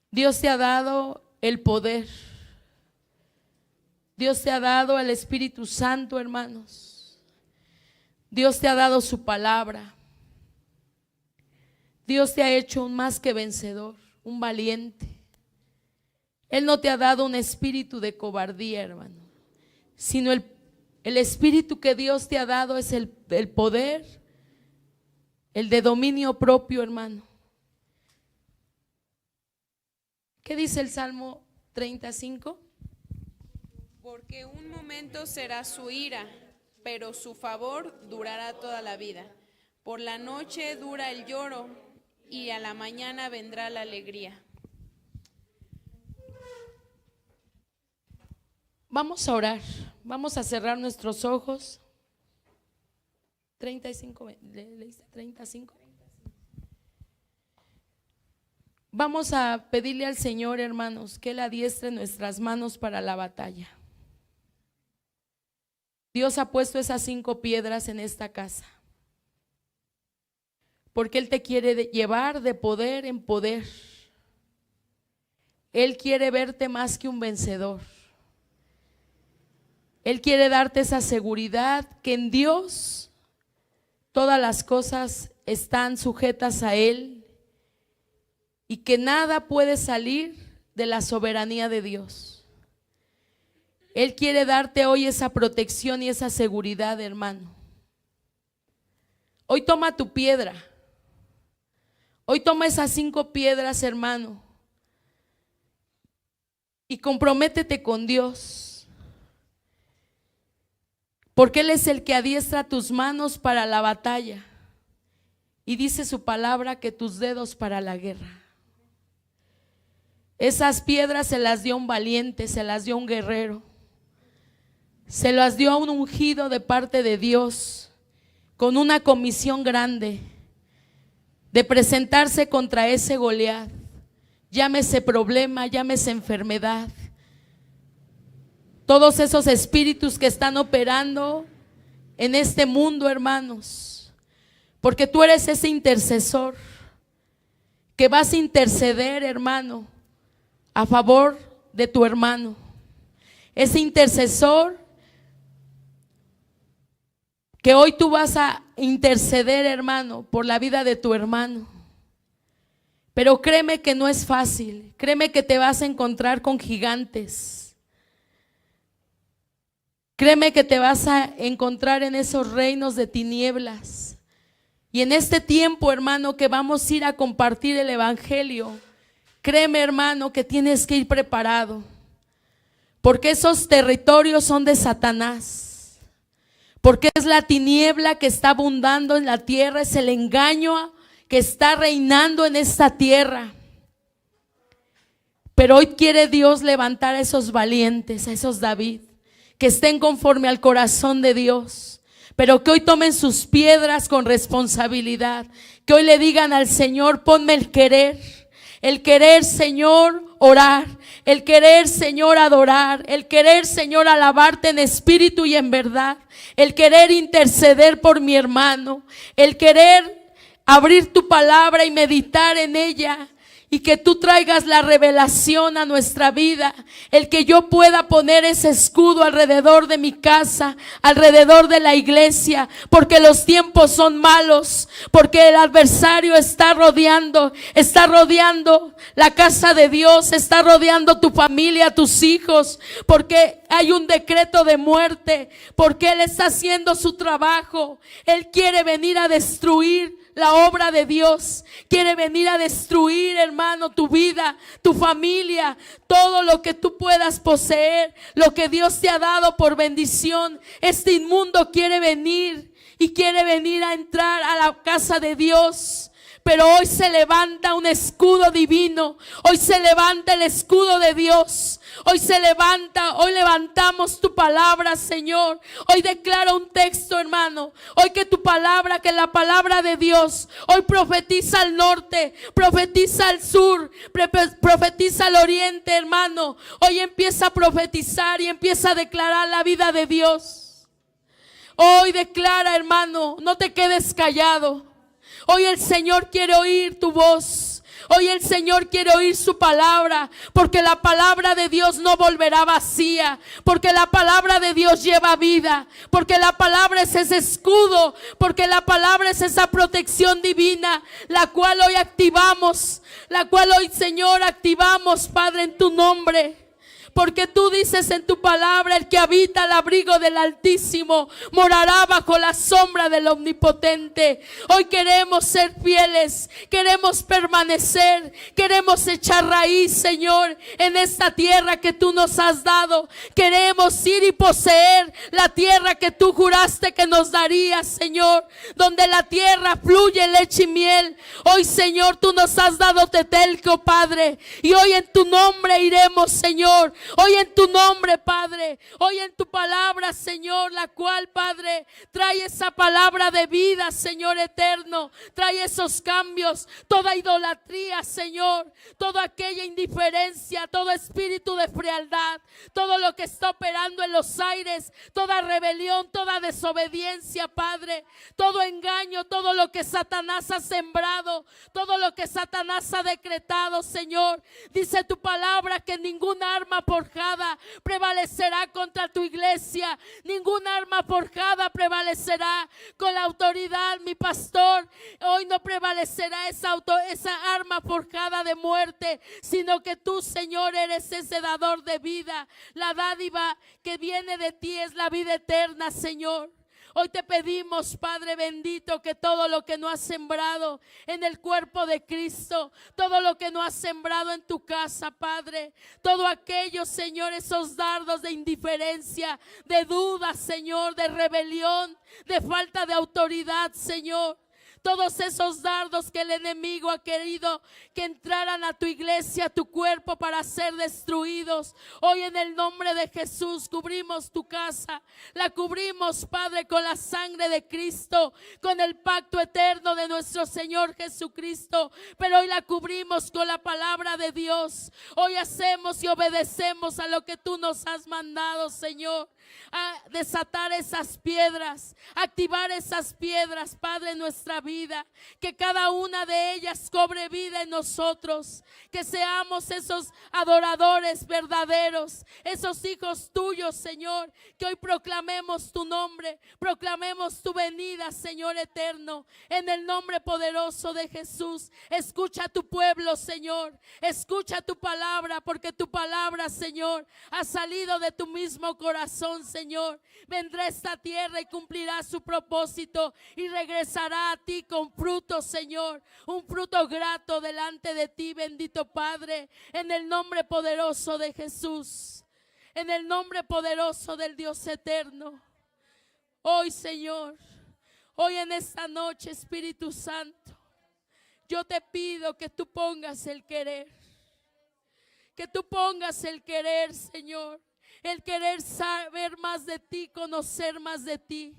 Dios te ha dado el poder. Dios te ha dado el Espíritu Santo, hermanos. Dios te ha dado su palabra. Dios te ha hecho un más que vencedor, un valiente. Él no te ha dado un espíritu de cobardía, hermano, sino el espíritu que Dios te ha dado es el poder, el de dominio propio, hermano. ¿Qué dice el Salmo 35? Porque un momento será su ira, pero su favor durará toda la vida. Por la noche dura el lloro y a la mañana vendrá la alegría. Vamos a orar, vamos a cerrar nuestros ojos. 35, ¿leíste 35? Vamos a pedirle al Señor, hermanos, que Él adiestre nuestras manos para la batalla. Dios ha puesto esas 5 piedras en esta casa, porque Él te quiere llevar de poder en poder. Él quiere verte más que un vencedor. Él quiere darte esa seguridad que en Dios todas las cosas están sujetas a Él y que nada puede salir de la soberanía de Dios. Él quiere darte hoy esa protección y esa seguridad, hermano. Hoy toma tu piedra. Hoy toma esas 5 piedras, hermano, y comprométete con Dios, porque Él es el que adiestra tus manos para la batalla y dice su palabra que tus dedos para la guerra. Esas piedras se las dio a un valiente, se las dio a un guerrero, se las dio a un ungido de parte de Dios, con una comisión grande de presentarse contra ese Goliat, llámese problema, llámese enfermedad, todos esos espíritus que están operando en este mundo, hermanos, porque tú eres ese intercesor que vas a interceder, hermano, a favor de tu hermano, ese intercesor que hoy tú vas a interceder, hermano, por la vida de tu hermano. Pero créeme que no es fácil, créeme que te vas a encontrar con gigantes, créeme que te vas a encontrar en esos reinos de tinieblas. Y en este tiempo, hermano, que vamos a ir a compartir el evangelio, créeme, hermano, que tienes que ir preparado, porque esos territorios son de Satanás, porque es la tiniebla que está abundando en la tierra, es el engaño que está reinando en esta tierra. Pero hoy quiere Dios levantar a esos valientes, a esos David, que estén conforme al corazón de Dios, pero que hoy tomen sus piedras con responsabilidad, que hoy le digan al Señor: ponme el querer, Señor, orar, el querer, Señor, adorar, el querer, Señor, alabarte en espíritu y en verdad, el querer interceder por mi hermano, el querer abrir tu palabra y meditar en ella, y que tú traigas la revelación a nuestra vida, el que yo pueda poner ese escudo alrededor de mi casa, alrededor de la iglesia, porque los tiempos son malos, porque el adversario está rodeando la casa de Dios, está rodeando tu familia, tus hijos, porque hay un decreto de muerte, porque Él está haciendo su trabajo. Él quiere venir a destruir la obra de Dios, quiere venir a destruir, hermano, tu vida, tu familia, todo lo que tú puedas poseer, lo que Dios te ha dado por bendición. Este inmundo quiere venir y quiere venir a entrar a la casa de Dios. Pero hoy se levanta un escudo divino, hoy se levanta el escudo de Dios, hoy levantamos tu palabra, Señor. Hoy declaro un texto, hermano, hoy que tu palabra, que la palabra de Dios, hoy profetiza al norte, profetiza al sur, profetiza al oriente, hermano. Hoy empieza a profetizar y empieza a declarar la vida de Dios. Hoy declara, hermano, no te quedes callado. Hoy el Señor quiere oír tu voz. Hoy el Señor quiere oír su palabra, porque la palabra de Dios no volverá vacía, porque la palabra de Dios lleva vida, porque la palabra es ese escudo, porque la palabra es esa protección divina, la cual hoy activamos, la cual hoy, Señor, activamos, Padre, en tu nombre. Porque tú dices en tu palabra: el que habita al abrigo del Altísimo morará bajo la sombra del Omnipotente. Hoy queremos ser fieles, queremos permanecer, queremos echar raíz, Señor, en esta tierra que tú nos has dado. Queremos ir y poseer la tierra que tú juraste que nos darías, Señor, donde la tierra fluye leche y miel. Hoy, Señor, tú nos has dado Tetelco, Padre, y hoy en tu nombre iremos, Señor. Hoy en tu nombre, Padre, hoy en tu palabra, Señor, la cual, Padre, trae esa palabra de vida, Señor eterno, trae esos cambios, toda idolatría, Señor, toda aquella indiferencia, todo espíritu de frialdad, todo lo que está operando en los aires, toda rebelión, toda desobediencia, Padre, todo engaño, todo lo que Satanás ha sembrado, todo lo que Satanás ha decretado, Señor. Dice tu palabra que ninguna arma forjada prevalecerá contra tu iglesia, ninguna arma forjada prevalecerá con la autoridad, mi pastor. Hoy no prevalecerá esa arma forjada de muerte, sino que tú, Señor, eres ese dador de vida. La dádiva que viene de ti es la vida eterna, Señor. Hoy te pedimos, Padre bendito, que todo lo que no has sembrado en el cuerpo de Cristo, todo lo que no has sembrado en tu casa, Padre, todo aquello, Señor, esos dardos de indiferencia, de duda, Señor, de rebelión, de falta de autoridad, Señor. Todos esos dardos que el enemigo ha querido que entraran a tu iglesia, a tu cuerpo, para ser destruidos. Hoy en el nombre de Jesús cubrimos tu casa. La cubrimos, Padre, con la sangre de Cristo, con el pacto eterno de nuestro Señor Jesucristo. Pero hoy la cubrimos con la palabra de Dios. Hoy hacemos y obedecemos a lo que tú nos has mandado, Señor. A desatar esas piedras, activar esas piedras, Padre, en nuestra vida, que cada una de ellas cobre vida en nosotros, que seamos esos adoradores verdaderos, esos hijos tuyos, Señor, que hoy proclamemos tu nombre, proclamemos tu venida, Señor eterno, en el nombre poderoso de Jesús. Escucha a tu pueblo, Señor, escucha tu palabra, porque tu palabra, Señor, ha salido de tu mismo corazón, Señor. Vendrá a esta tierra y cumplirá su propósito y regresará a ti con fruto, Señor, un fruto grato delante de ti, bendito Padre, en el nombre poderoso de Jesús, en el nombre poderoso del Dios eterno. Hoy, Señor, hoy en esta noche, Espíritu Santo, yo te pido que tú pongas el querer, que tú pongas el querer, Señor. El querer saber más de ti, conocer más de ti.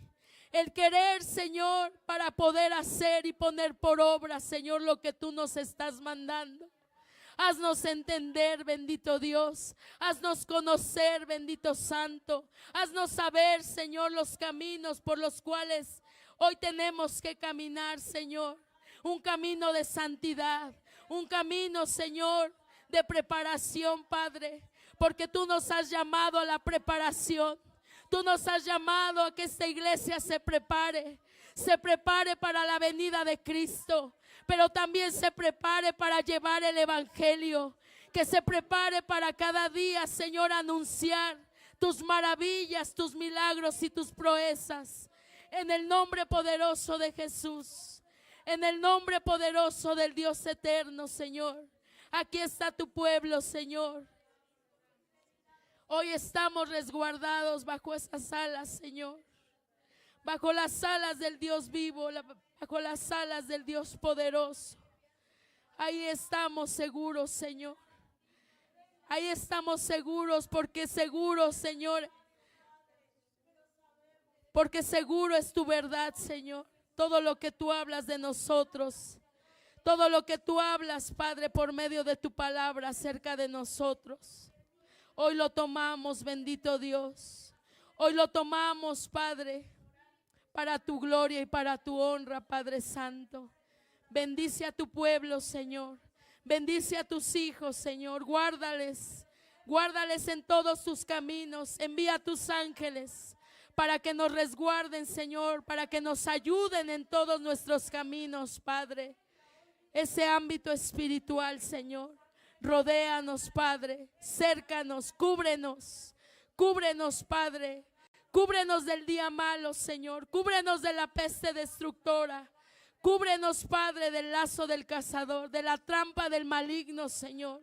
El querer, Señor, para poder hacer y poner por obra, Señor, lo que tú nos estás mandando. Haznos entender, bendito Dios. Haznos conocer, bendito Santo. Haznos saber, Señor, los caminos por los cuales hoy tenemos que caminar, Señor. Un camino de santidad. Un camino, Señor, de preparación, Padre. Porque tú nos has llamado a la preparación. Tú nos has llamado a que esta iglesia se prepare para la venida de Cristo, pero también se prepare para llevar el evangelio, que se prepare para cada día, Señor, anunciar tus maravillas, tus milagros y tus proezas. En el nombre poderoso de Jesús, en el nombre poderoso del Dios eterno, Señor. Aquí está tu pueblo, Señor. Hoy estamos resguardados bajo esas alas, Señor, bajo las alas del Dios vivo, bajo las alas del Dios poderoso. Ahí estamos seguros, Señor. Ahí estamos seguros, porque seguro, Señor, porque seguro es tu verdad, Señor. Todo lo que tú hablas de nosotros, todo lo que tú hablas, Padre, por medio de tu palabra acerca de nosotros. Hoy lo tomamos, bendito Dios. Hoy lo tomamos, Padre, para tu gloria y para tu honra, Padre Santo. Bendice a tu pueblo, Señor. Bendice a tus hijos, Señor. Guárdales. Guárdales en todos tus caminos. Envía a tus ángeles para que nos resguarden, Señor, para que nos ayuden en todos nuestros caminos, Padre. Ese ámbito espiritual, Señor. Rodéanos, Padre. Cércanos, cúbrenos. Cúbrenos, Padre. Cúbrenos del día malo, Señor. Cúbrenos de la peste destructora. Cúbrenos, Padre, del lazo del cazador, de la trampa del maligno, Señor.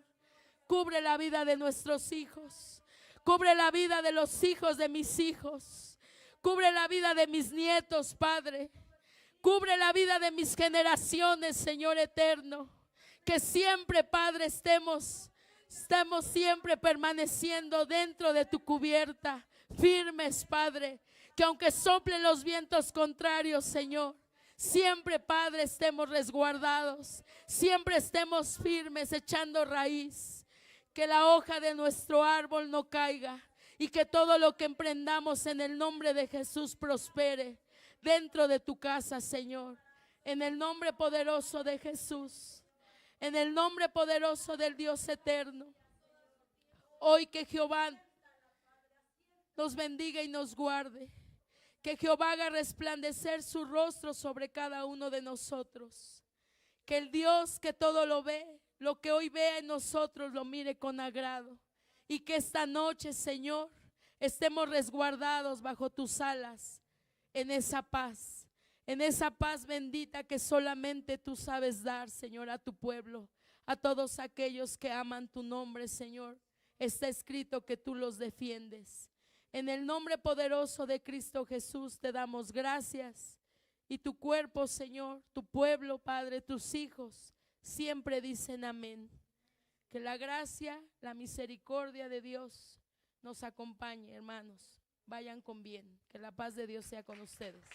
Cubre la vida de nuestros hijos. Cubre la vida de los hijos de mis hijos. Cubre la vida de mis nietos, Padre. Cubre la vida de mis generaciones, Señor eterno. Que siempre, Padre, estemos siempre permaneciendo dentro de tu cubierta. Firmes, Padre. Que aunque soplen los vientos contrarios, Señor, siempre, Padre, estemos resguardados. Siempre estemos firmes, echando raíz. Que la hoja de nuestro árbol no caiga. Y que todo lo que emprendamos en el nombre de Jesús prospere dentro de tu casa, Señor. En el nombre poderoso de Jesús. En el nombre poderoso del Dios eterno. Hoy que Jehová nos bendiga y nos guarde. Que Jehová haga resplandecer su rostro sobre cada uno de nosotros. Que el Dios que todo lo ve, lo que hoy vea en nosotros, lo mire con agrado. Y que esta noche, Señor, estemos resguardados bajo tus alas en esa paz bendita que solamente tú sabes dar, Señor, a tu pueblo, a todos aquellos que aman tu nombre, Señor. Está escrito que tú los defiendes. En el nombre poderoso de Cristo Jesús te damos gracias. Y tu cuerpo, Señor, tu pueblo, Padre, tus hijos, siempre dicen amén. Que la gracia, la misericordia de Dios nos acompañe, hermanos. Vayan con bien. Que la paz de Dios sea con ustedes.